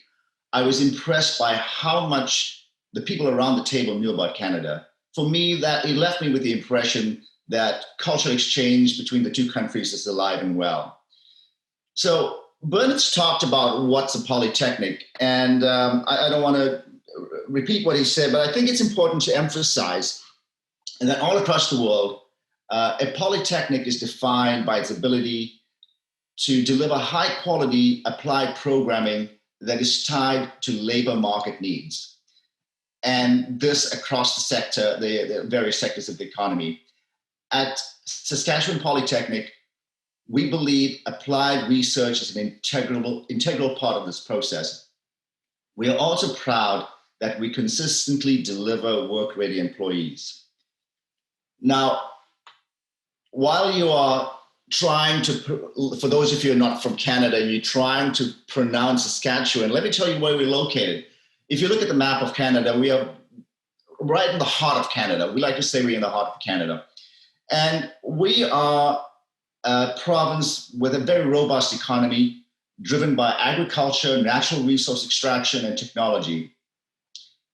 I was impressed by how much the people around the table knew about Canada. For me, that it left me with the impression that cultural exchange between the two countries is alive and well. So Bernard's talked about what's a polytechnic, and I don't want to repeat what he said, but I think it's important to emphasize that all across the world, a polytechnic is defined by its ability to deliver high quality applied programming that is tied to labor market needs. And this across the sector, the various sectors of the economy. At Saskatchewan Polytechnic, we believe applied research is an integral part of this process. We are also proud that we consistently deliver work-ready employees. Now, while you are trying to, for those of you who are not from Canada, you're trying to pronounce Saskatchewan, let me tell you where we're located. If you look at the map of Canada, we are right in the heart of Canada. We like to say we're in the heart of Canada. And we are a province with a very robust economy driven by agriculture, natural resource extraction, and technology.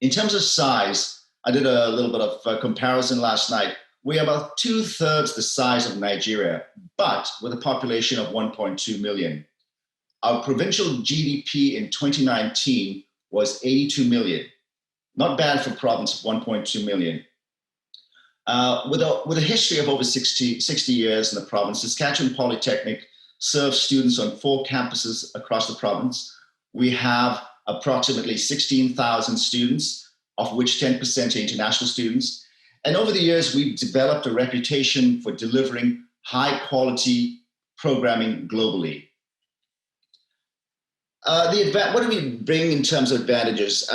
In terms of size, I did a little bit of comparison last night. We are about 2/3 the size of Nigeria, but with a population of 1.2 million. Our provincial GDP in 2019 was 82 million. Not bad for a province of 1.2 million. With a history of over 60 years in the province, Saskatchewan Polytechnic serves students on 4 campuses across the province. We have approximately 16,000 students, of which 10% are international students. And over the years, we've developed a reputation for delivering high quality programming globally. What do we bring in terms of advantages?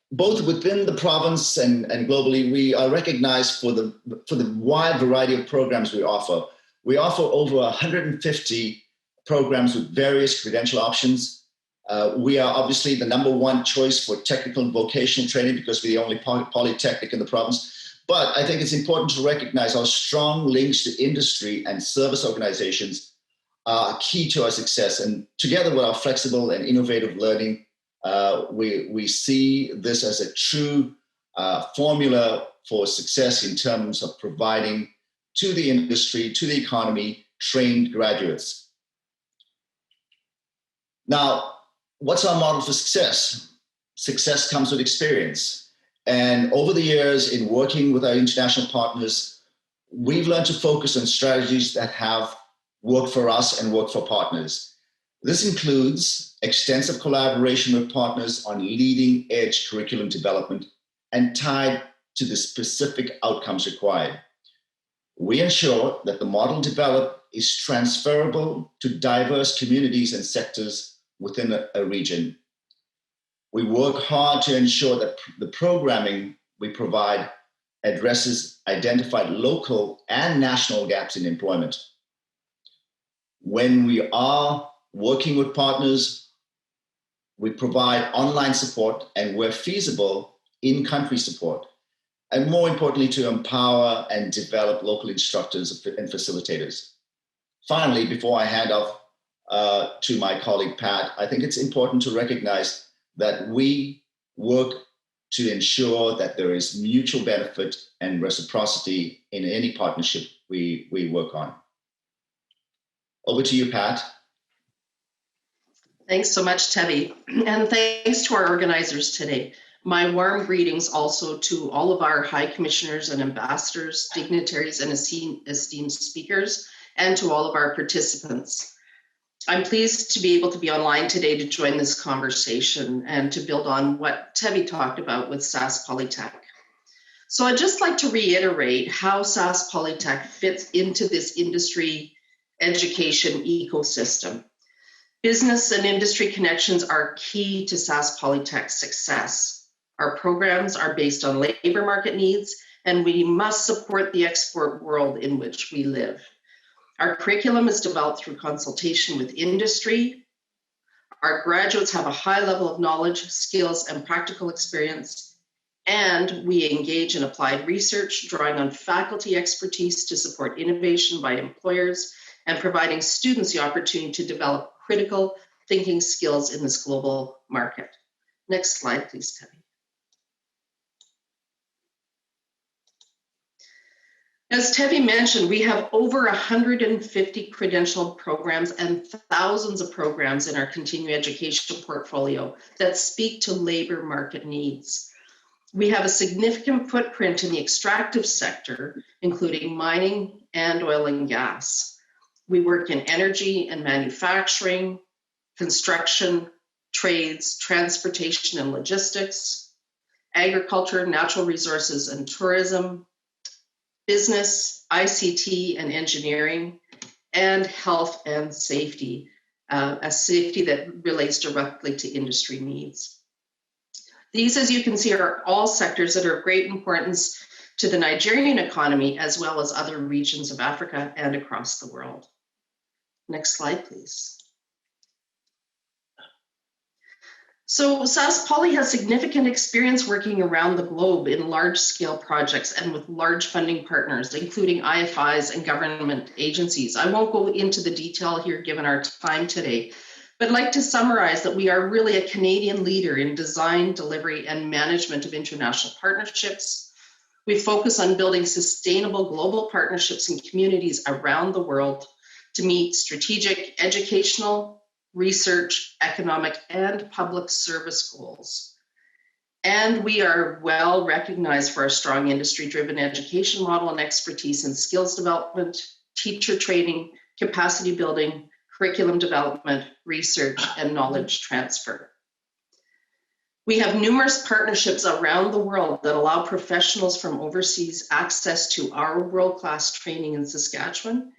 Both within the province and globally, we are recognized for the wide variety of programs we offer. We offer over 150 programs with various credential options. We are obviously the #1 choice for technical and vocational training because we're the only polytechnic in the province. But I think it's important to recognize our strong links to industry and service organizations are key to our success. And together with our flexible and innovative learning, we see this as a true formula for success in terms of providing to the industry, to the economy, trained graduates. Now, what's our model for success? Success comes with experience. And over the years, in working with our international partners, we've learned to focus on strategies that have worked for us and worked for partners. This includes extensive collaboration with partners on leading edge curriculum development and tied to the specific outcomes required. We ensure that the model developed is transferable to diverse communities and sectors within a region. We work hard to ensure that the programming we provide addresses identified local and national gaps in employment. When we are working with partners, we provide online support and, where feasible, in-country support. And more importantly, to empower and develop local instructors and facilitators. Finally, before I hand off to my colleague, Pat, I think it's important to recognize that we work to ensure that there is mutual benefit and reciprocity in any partnership we work on. Over to you, Pat. Thanks so much, Tevi. And thanks to our organizers today. My warm greetings also to all of our high commissioners and ambassadors, dignitaries, and esteemed speakers, and to all of our participants. I'm pleased to be able to be online today to join this conversation and to build on what Tevi talked about with SAS Polytech. So I'd just like to reiterate how SAS Polytech fits into this industry education ecosystem. Business and industry connections are key to SAS Polytech's success. Our programs are based on labor market needs, and we must support the export world in which we live. Our curriculum is developed through consultation with industry. Our graduates have a high level of knowledge, skills, and practical experience, and we engage in applied research, drawing on faculty expertise to support innovation by employers and providing students the opportunity to develop critical thinking skills in this global market. Next slide, please, Tevi. As Tevi mentioned, we have over 150 credentialed programs and thousands of programs in our continuing education portfolio that speak to labor market needs. We have a significant footprint in the extractive sector, including mining and oil and gas. We work in energy and manufacturing, construction, trades, transportation and logistics, agriculture, natural resources and tourism, business, ICT and engineering, and health and safety, a safety that relates directly to industry needs. These, as you can see, are all sectors that are of great importance to the Nigerian economy, as well as other regions of Africa and across the world. Next slide, please. So SAS Poly has significant experience working around the globe in large-scale projects and with large funding partners, including IFIs and government agencies. I won't go into the detail here given our time today, but I'd like to summarize that we are really a Canadian leader in design, delivery, and management of international partnerships. We focus on building sustainable global partnerships in communities around the world to meet strategic, educational, research, economic, and public service goals. And we are well recognized for our strong industry-driven education model and expertise in skills development, teacher training, capacity building, curriculum development, research, and knowledge transfer. We have numerous partnerships around the world that allow professionals from overseas access to our world-class training in Saskatchewan,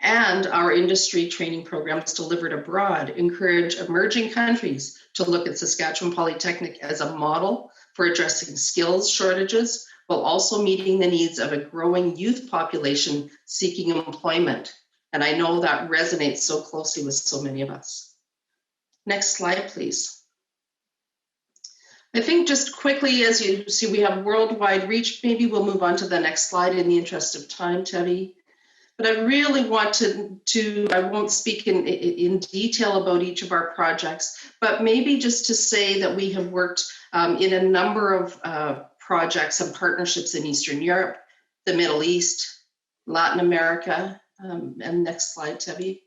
and our industry training programs delivered abroad encourage emerging countries to look at Saskatchewan Polytechnic as a model for addressing skills shortages, while also meeting the needs of a growing youth population seeking employment And I know that resonates so closely with so many of us. Next slide, please. I think just quickly, as you see, we have worldwide reach. Maybe we'll move on to the next slide in the interest of time, Tevi. But I really want I won't speak in detail about each of our projects, but maybe just to say that we have worked in a number of projects and partnerships in Eastern Europe, the Middle East, Latin America, and next slide, Tevi,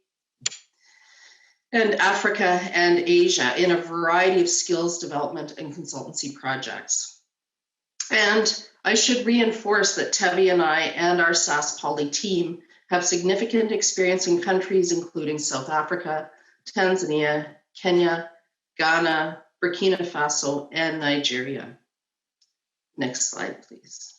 and Africa and Asia in a variety of skills development and consultancy projects. And I should reinforce that Tevi and I and our SAS Poly team have significant experience in countries including South Africa, Tanzania, Kenya, Ghana, Burkina Faso, and Nigeria. Next slide, please.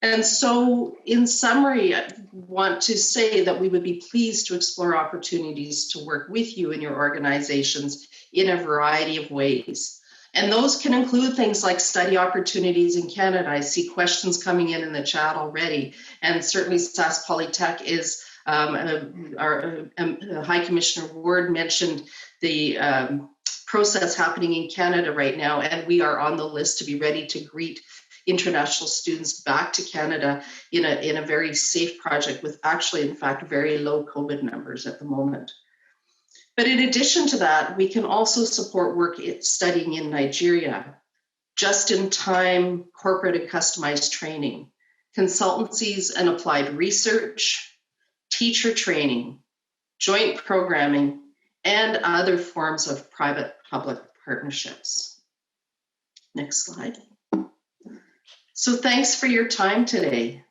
And so in summary, I want to say that we would be pleased to explore opportunities to work with you and your organizations in a variety of ways. And those can include things like study opportunities in Canada. I see questions coming in the chat already. And certainly SAS Polytech is, our High Commissioner Ward mentioned the process happening in Canada right now. And we are on the list to be ready to greet international students back to Canada in a very safe project with actually, in fact, very low COVID numbers at the moment. But in addition to that, we can also support work studying in Nigeria, just-in-time corporate and customized training, consultancies and applied research, teacher training, joint programming, and other forms of private-public partnerships. Next slide. So thanks for your time today.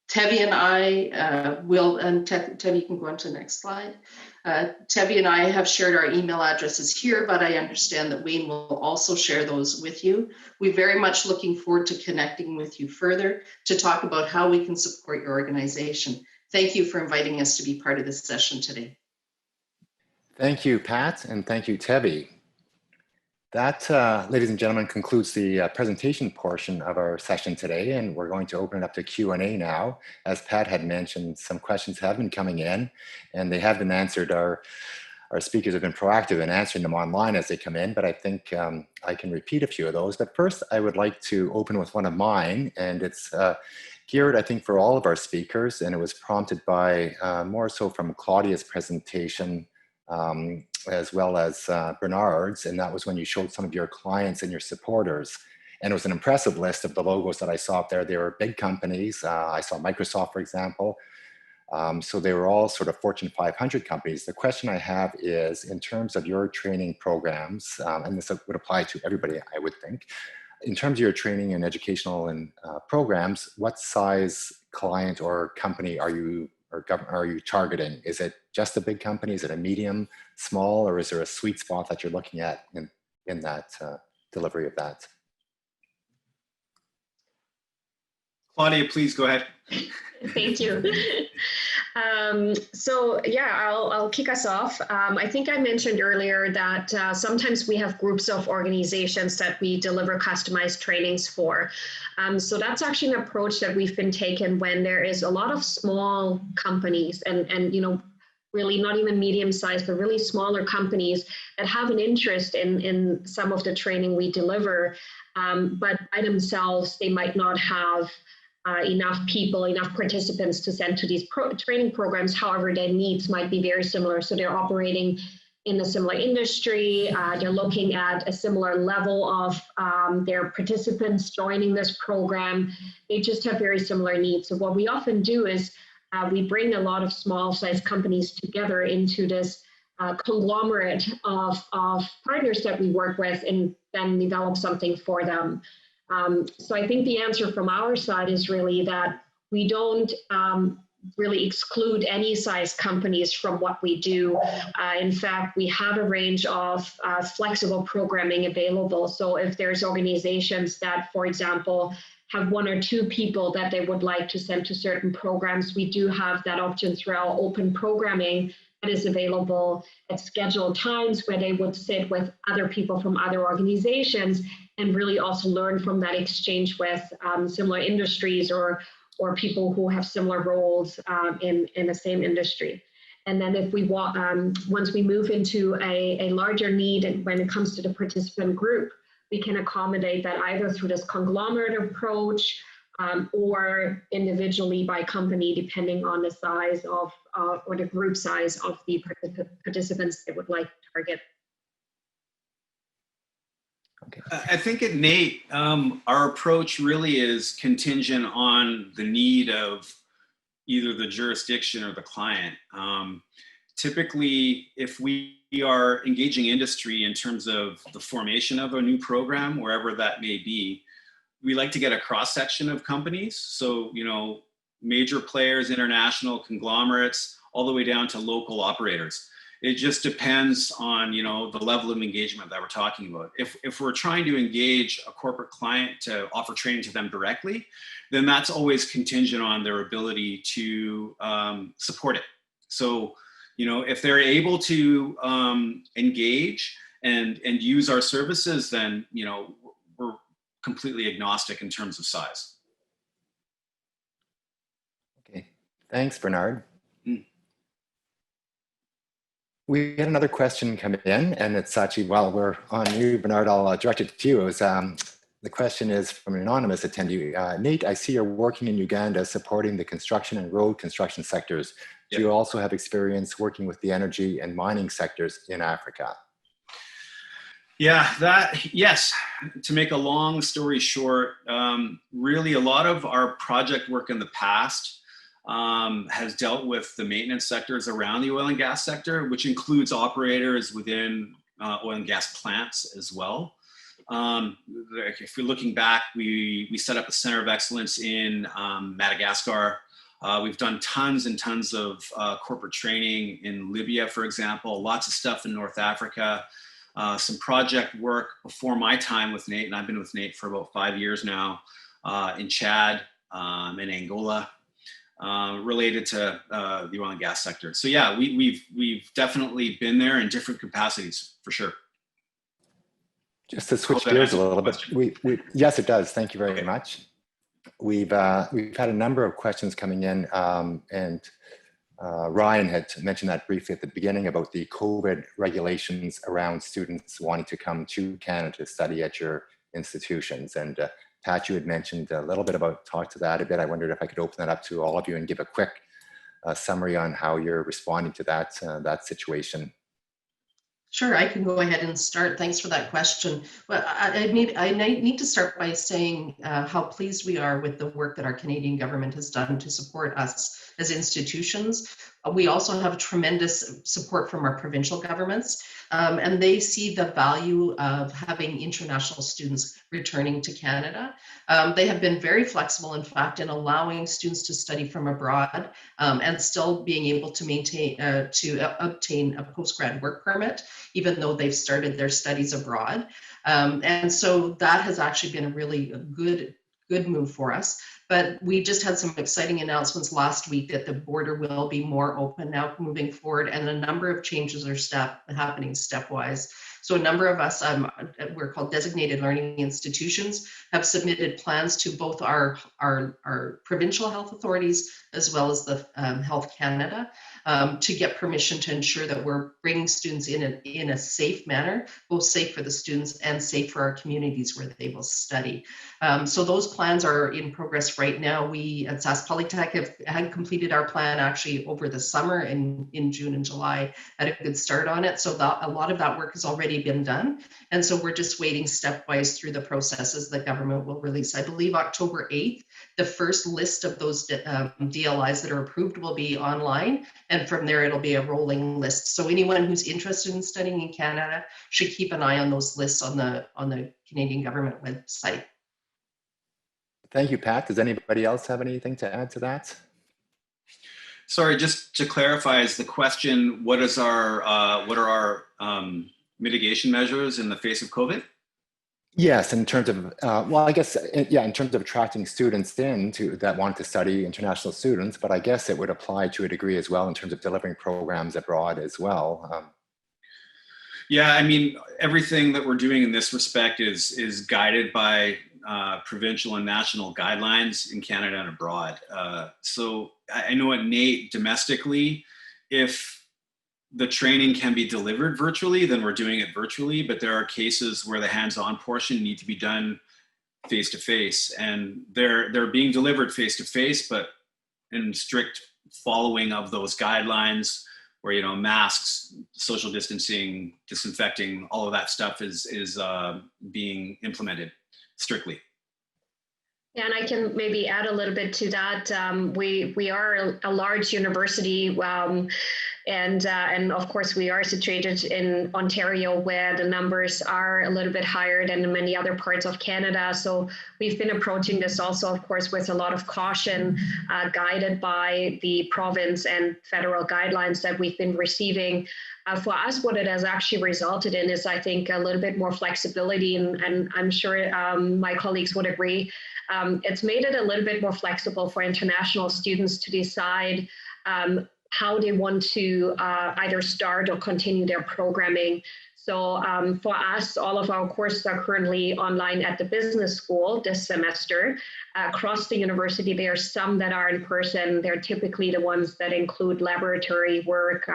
Tevi and I will, and Tevi, you can go on to the next slide. Tevi and I have shared our email addresses here, but I understand that Wayne will also share those with you. We're very much looking forward to connecting with you further to talk about how we can support your organization. Thank you for inviting us to be part of this session today. Thank you, Pat, and thank you, Tevi. That, ladies and gentlemen, concludes the presentation portion of our session today, and we're going to open it up to Q&A now. As Pat had mentioned, some questions have been coming in, and they have been answered. Our speakers have been proactive in answering them online as they come in, but I think I can repeat a few of those. But first, I would like to open with one of mine, and it's geared, I think, for all of our speakers, and it was prompted by more so from Claudia's presentation, as well as Bernard's, and that was when you showed some of your clients and your supporters. And it was an impressive list of the logos that I saw up there. They were big companies. I saw Microsoft, for example. So they were all sort of Fortune 500 companies. The question I have is, in terms of your training programs, and this would apply to everybody, I would think, in terms of your training and educational and programs, what size client or company are you targeting? Is it just a big company? Is it a medium, small, or is there a sweet spot that you're looking at in that delivery of that? Claudia, please go ahead. Thank you. So yeah, I'll kick us off. I think I mentioned earlier that sometimes we have groups of organizations that we deliver customized trainings for. So that's actually an approach that we've been taking when there is a lot of small companies and you know, really not even medium-sized, but really smaller companies that have an interest in some of the training we deliver, but by themselves, they might not have enough people, enough participants to send to these training programs. However, their needs might be very similar. So they're operating in a similar industry. They're looking at a similar level of their participants joining this program. They just have very similar needs. So what we often do is we bring a lot of small-sized companies together into this conglomerate of partners that we work with and then develop something for them. So I think the answer from our side is really that we don't really exclude any size companies from what we do. In fact, we have a range of flexible programming available. So if there's organizations that, for example, have 1 or 2 people that they would like to send to certain programs, we do have that option through our open programming that is available at scheduled times where they would sit with other people from other organizations and really also learn from that exchange with similar industries or or people who have similar roles in the same industry. And then if we once we move into a larger need, and when it comes to the participant group, we can accommodate that either through this conglomerate approach or individually by company, depending on the size of or the group size of the participants they would like to target. Okay. I think at NAIT, our approach really is contingent on the need of either the jurisdiction or the client. Typically, if we are engaging industry in terms of the formation of a new program, wherever that may be, we like to get a cross-section of companies. So, you know, major players, international conglomerates, all the way down to local operators. It just depends on, you know, the level of engagement that we're talking about. If we're trying to engage a corporate client to offer training to them directly, then that's always contingent on their ability to support it. So, you know, if they're able to engage and use our services, then, you know, we're completely agnostic in terms of size. Okay, thanks, Bernard. We had another question come in, and it's actually, while we're on you, Bernard, I'll direct it to you. It was, the question is from an anonymous attendee. NAIT, I see you're working in Uganda supporting the construction and road construction sectors. Do you also have experience working with the energy and mining sectors in Africa? Yeah, yes. To make a long story short, really a lot of our project work in the past has dealt with the maintenance sectors around the oil and gas sector, which includes operators within oil and gas plants as well. If you're looking back, we set up a center of excellence in Madagascar. We've done tons and tons of corporate training in Libya, for example, lots of stuff in North Africa, some project work before my time with NAIT, and I've been with NAIT for about 5 years now, in Chad, in Angola, related to the oil and gas sector. So yeah, we've definitely been there in different capacities, for sure. Just to switch gears a little bit, yes, it does. Thank you very much. We've had a number of questions coming in, and Ryan had mentioned that briefly at the beginning about the COVID regulations around students wanting to come to Canada to study at your institutions. And Pat, you had mentioned a little bit about, talk to that a bit. I wondered if I could open that up to all of you and give a quick summary on how you're responding to that situation. Sure, I can go ahead and start. Thanks for that question. Well, I need to start by saying how pleased we are with the work that our Canadian government has done to support us as institutions. We also have tremendous support from our provincial governments, and they see the value of having international students returning to Canada. They have been very flexible, in fact, in allowing students to study from abroad and still being able to maintain to obtain a postgrad work permit, even though they've started their studies abroad. And so that has actually been a really good move for us. But we just had some exciting announcements last week that the border will be more open now moving forward, and a number of changes are happening stepwise. So a number of us, we're called designated learning institutions, have submitted plans to both our provincial health authorities as well as the Health Canada to get permission to ensure that we're bringing students in a safe manner, both safe for the students and safe for our communities where they will study. So those plans are in progress right now. We at SAS Polytech had completed our plan actually over the summer in June and July, had a good start on it. So a lot of that work has already been done. And so we're just waiting stepwise through the processes the government will release. I believe October 8th, the first list of those DLIs that are approved will be online. And from there, it'll be a rolling list. So anyone who's interested in studying in Canada should keep an eye on those lists on the Canadian government website. Thank you, Pat. Does anybody else have anything to add to that? Sorry, just to clarify, is the question, what are our mitigation measures in the face of COVID? Yes, in terms of, well, I guess, yeah, in terms of attracting students that want to study, international students, but I guess it would apply to a degree as well in terms of delivering programs abroad as well. Yeah, I mean, everything that we're doing in this respect is guided by provincial and national guidelines in Canada and abroad. So I know at NAIT domestically, if the training can be delivered virtually, then we're doing it virtually, but there are cases where the hands-on portion need to be done face-to-face, and they're being delivered face-to-face, but in strict following of those guidelines where, masks, social distancing, disinfecting, all of that stuff is being implemented strictly. Yeah, and I can maybe add a little bit to that. We are a large university, and of course we are situated in Ontario, where the numbers are a little bit higher than in many other parts of Canada. So we've been approaching this also, of course, with a lot of caution, guided by the province and federal guidelines that we've been receiving. For us, what it has actually resulted in is, I think, a little bit more flexibility, and I'm sure my colleagues would agree. It's made it a little bit more flexible for international students to decide how they want to either start or continue their programming. So for us, all of our courses are currently online at the business school this semester. Across the university, there are some that are in person. They're typically the ones that include laboratory work.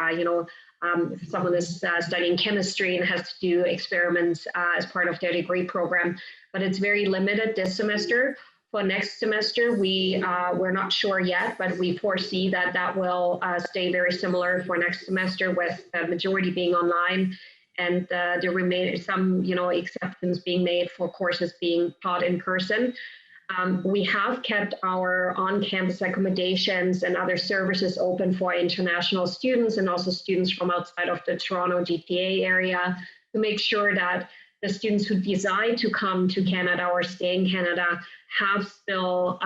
If someone is studying chemistry and has to do experiments as part of their degree program, but it's very limited this semester. For next semester, we're not sure yet, but we foresee that will stay very similar for next semester, with the majority being online, and the remaining some exceptions being made for courses being taught in person. We have kept our on-campus accommodations and other services open for international students and also students from outside of the Toronto GTA area, to make sure that the students who decide to come to Canada or stay in Canada have still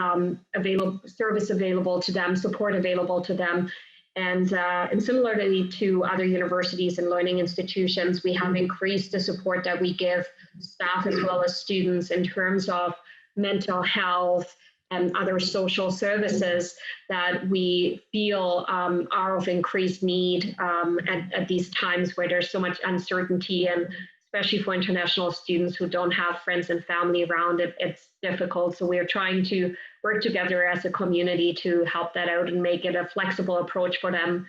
service available to them, support available to them. And similarly to other universities and learning institutions, we have increased the support that we give staff as well as students in terms of mental health and other social services that we feel are of increased need at these times where there's so much uncertainty, and especially for international students who don't have friends and family around, it's difficult. So we're trying to work together as a community to help that out and make it a flexible approach for them,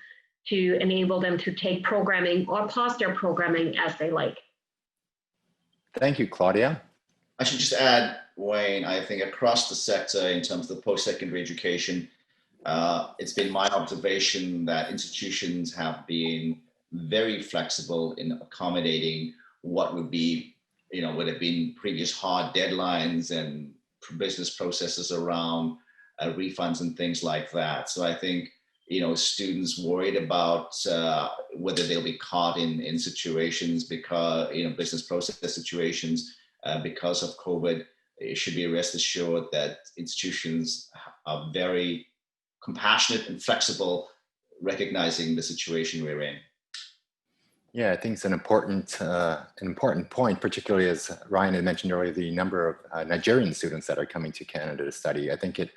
to enable them to take programming or pause their programming as they like. Thank you, Claudia. I should just add, Wayne, I think across the sector in terms of post-secondary education, it's been my observation that institutions have been very flexible in accommodating what would be, would have been previous hard deadlines and business processes around refunds and things like that. So I think, students worried about whether they'll be caught in situations because, business process situations because of COVID, it should be rest assured that institutions are very compassionate and flexible, recognizing the situation we're in. Yeah, I think it's an important point, particularly as Ryan had mentioned earlier, the number of Nigerian students that are coming to Canada to study. I think it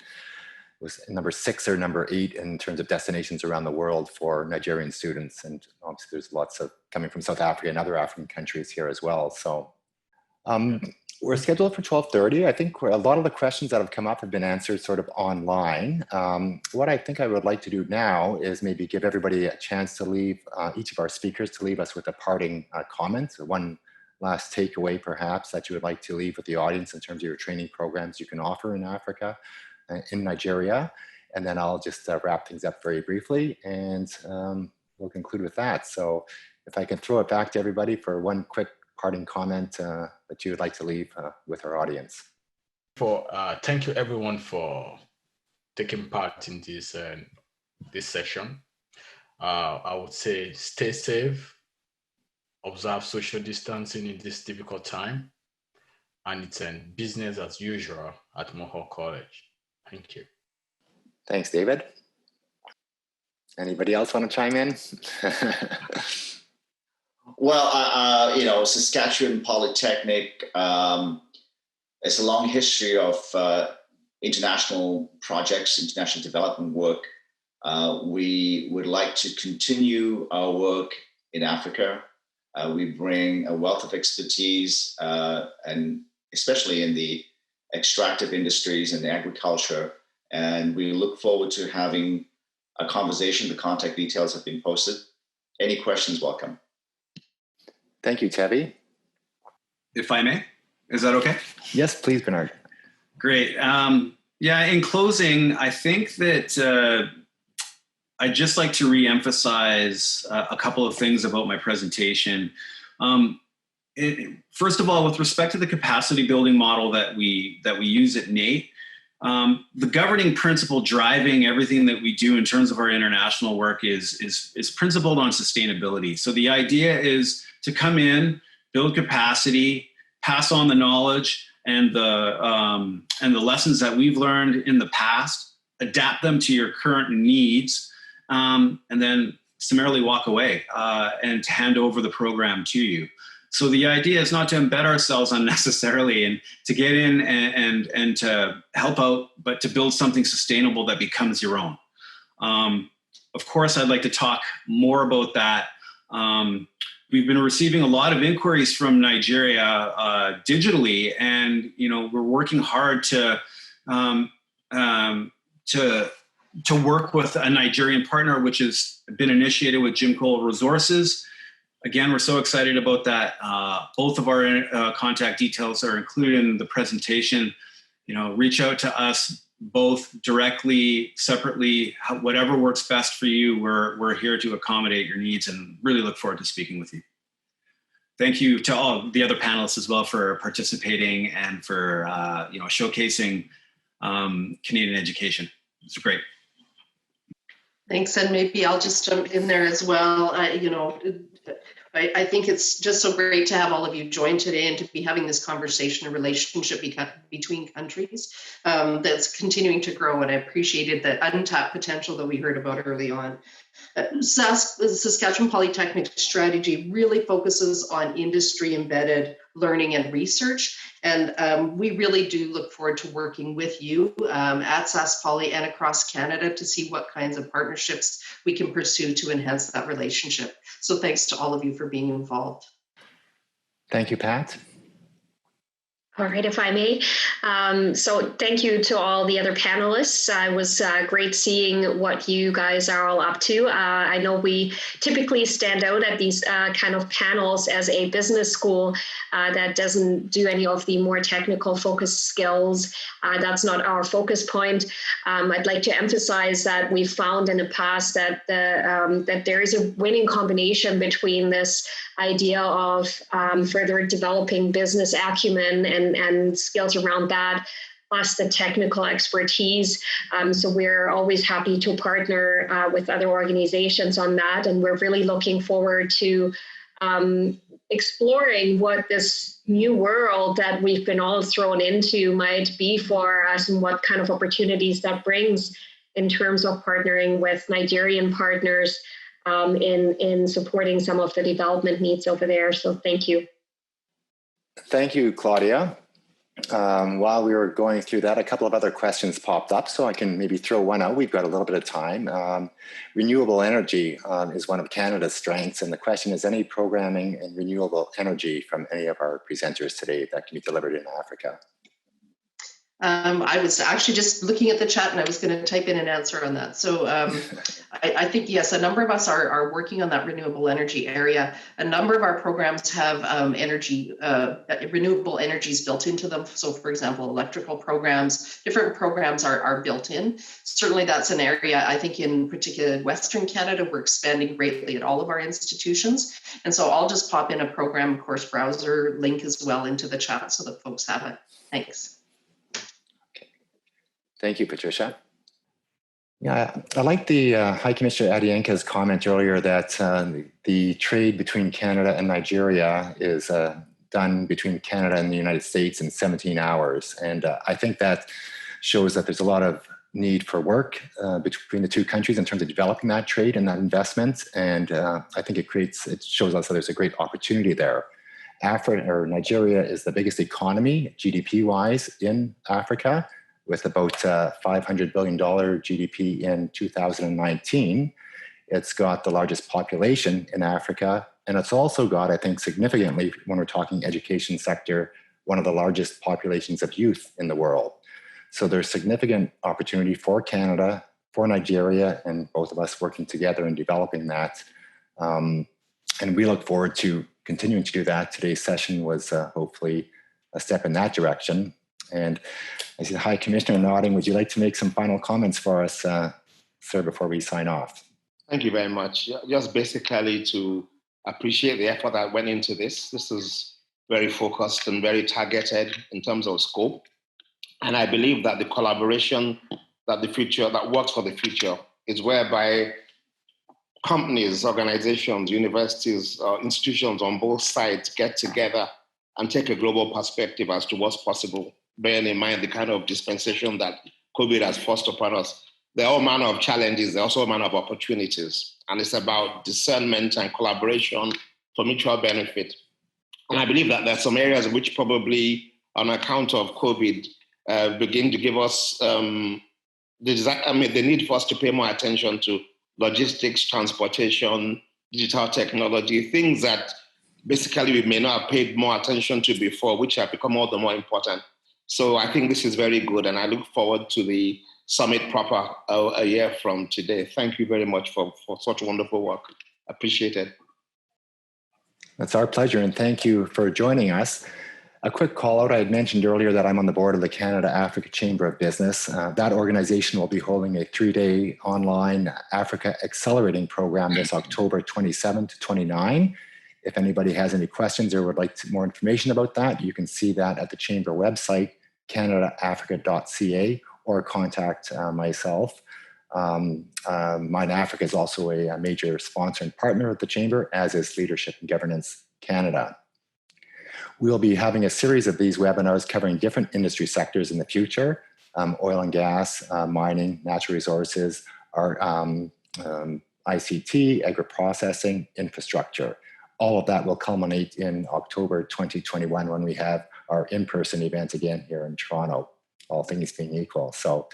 was number 6 or number 8 in terms of destinations around the world for Nigerian students. And obviously there's lots of coming from South Africa and other African countries here as well. So we're scheduled for 12:30. I think a lot of the questions that have come up have been answered sort of online. What I think I would like to do now is maybe give everybody a chance to leave, each of our speakers to leave us with a parting comment, or one last takeaway perhaps that you would like to leave with the audience in terms of your training programs you can offer in Africa, in Nigeria. And then I'll just wrap things up very briefly, and we'll conclude with that. So if I can throw it back to everybody for one quick parting comment that you would like to leave with our audience. Thank you everyone for taking part in this session. I would say stay safe, observe social distancing in this difficult time, and it's business as usual at Mohawk College. Thank you. Thanks, David. Anybody else want to chime in? Well, Saskatchewan Polytechnic, it's a long history of international projects, international development work. We would like to continue our work in Africa. We bring a wealth of expertise, and especially in the extractive industries and agriculture. And we look forward to having a conversation. The contact details have been posted. Any questions, welcome. Thank you, Tevi. If I may, is that okay? Yes, please, Bernard. Great. Yeah, in closing, I think that I'd just like to reemphasize a couple of things about my presentation. First of all, with respect to the capacity building model that we use at NAIT, the governing principle driving everything that we do in terms of our international work is principled on sustainability. So the idea is to come in, build capacity, pass on the knowledge and the lessons that we've learned in the past, adapt them to your current needs, and then summarily walk away and to hand over the program to you. So the idea is not to embed ourselves unnecessarily and to get in and to help out, but to build something sustainable that becomes your own. Of course, I'd like to talk more about that. We've been receiving a lot of inquiries from Nigeria digitally, and we're working hard to work with a Nigerian partner, which has been initiated with Jim Cole Resources. Again, we're so excited about that. Both of our contact details are included in the presentation. Reach out to us both directly, separately, whatever works best for you. We're here to accommodate your needs and really look forward to speaking with you. Thank you to all the other panelists as well for participating and for showcasing Canadian education. It's great. Thanks, and maybe I'll just jump in there as well. I think it's just so great to have all of you join today and to be having this conversation, a relationship between countries that's continuing to grow. And I appreciated the untapped potential that we heard about early on. Saskatchewan Polytechnic strategy really focuses on industry-embedded learning and research. And we really do look forward to working with you at SAS Poly and across Canada to see what kinds of partnerships we can pursue to enhance that relationship. So thanks to all of you for being involved. Thank you, Pat. All right, if I may. So thank you to all the other panelists. It was great seeing what you guys are all up to. I know we typically stand out at these kind of panels as a business school that doesn't do any of the more technical focused skills. That's not our focus point. I'd like to emphasize that we found in the past that that there is a winning combination between this idea of further developing business acumen and skills around that, plus the technical expertise. So we're always happy to partner with other organizations on that. And we're really looking forward to exploring what this new world that we've been all thrown into might be for us and what kind of opportunities that brings in terms of partnering with Nigerian partners in supporting some of the development needs over there. So thank you. Thank you, Claudia. While we were going through that, a couple of other questions popped up, so I can maybe throw one out. We've got a little bit of time. Renewable energy is one of Canada's strengths, and the question is, any programming in renewable energy from any of our presenters today that can be delivered in Africa? I was actually just looking at the chat and I was going to type in an answer on that. So I think, yes, a number of us are working on that renewable energy area. A number of our programs have renewable energies built into them. So for example, electrical programs, different programs are built in. Certainly that's an area, I think in particular Western Canada, we're expanding greatly at all of our institutions. And so I'll just pop in a program course browser link as well into the chat so that folks have it. Thanks. Thank you, Patricia. Yeah, I like the High Commissioner Adienke's comment earlier that the trade between Canada and Nigeria is done between Canada and the United States in 17 hours. And I think that shows that there's a lot of need for work between the two countries in terms of developing that trade and that investment. And I think it shows us that there's a great opportunity there. Nigeria is the biggest economy, GDP-wise, in Africa, with about $500 billion GDP in 2019. It's got the largest population in Africa. And it's also got, I think, significantly, when we're talking education sector, one of the largest populations of youth in the world. So there's significant opportunity for Canada, for Nigeria, and both of us working together and developing that. And we look forward to continuing to do that. Today's session was hopefully a step in that direction. And I see the High Commissioner nodding. Would you like to make some final comments for us, sir, before we sign off? Thank you very much. Just basically to appreciate the effort that went into this. This is very focused and very targeted in terms of scope. And I believe that the collaboration that works for the future is whereby companies, organizations, universities, institutions on both sides get together and take a global perspective as to what's possible, bearing in mind the kind of dispensation that COVID has forced upon us. There are all manner of challenges, there are also a manner of opportunities, and it's about discernment and collaboration for mutual benefit. And I believe that there are some areas which probably, on account of COVID, begin to give us the need for us to pay more attention to logistics, transportation, digital technology, things that basically we may not have paid more attention to before, which have become all the more important. So I think this is very good, and I look forward to the summit proper a year from today. Thank you very much for such wonderful work. Appreciate it. It's our pleasure, and thank you for joining us. A quick call out, I had mentioned earlier that I'm on the board of the Canada-Africa Chamber of Business. That organization will be holding a 3-day online Africa Accelerating Program this October 27 to 29. If anybody has any questions or would like more information about that, you can see that at the Chamber website, canadaafrica.ca, or contact myself. Mine Africa is also a major sponsor and partner of the Chamber, as is Leadership and Governance Canada. We'll be having a series of these webinars covering different industry sectors in the future, oil and gas, mining, natural resources, our ICT, agri-processing, infrastructure. All of that will culminate in October 2021 when we have our in-person event again here in Toronto, all things being equal. So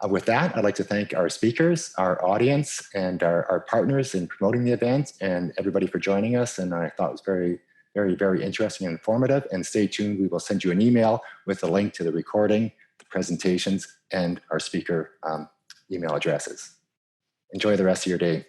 with that, I'd like to thank our speakers, our audience, and our partners in promoting the event, and everybody for joining us. And I thought it was very, very interesting and informative. And stay tuned. We will send you an email with a link to the recording, the presentations, and our speaker email addresses. Enjoy the rest of your day.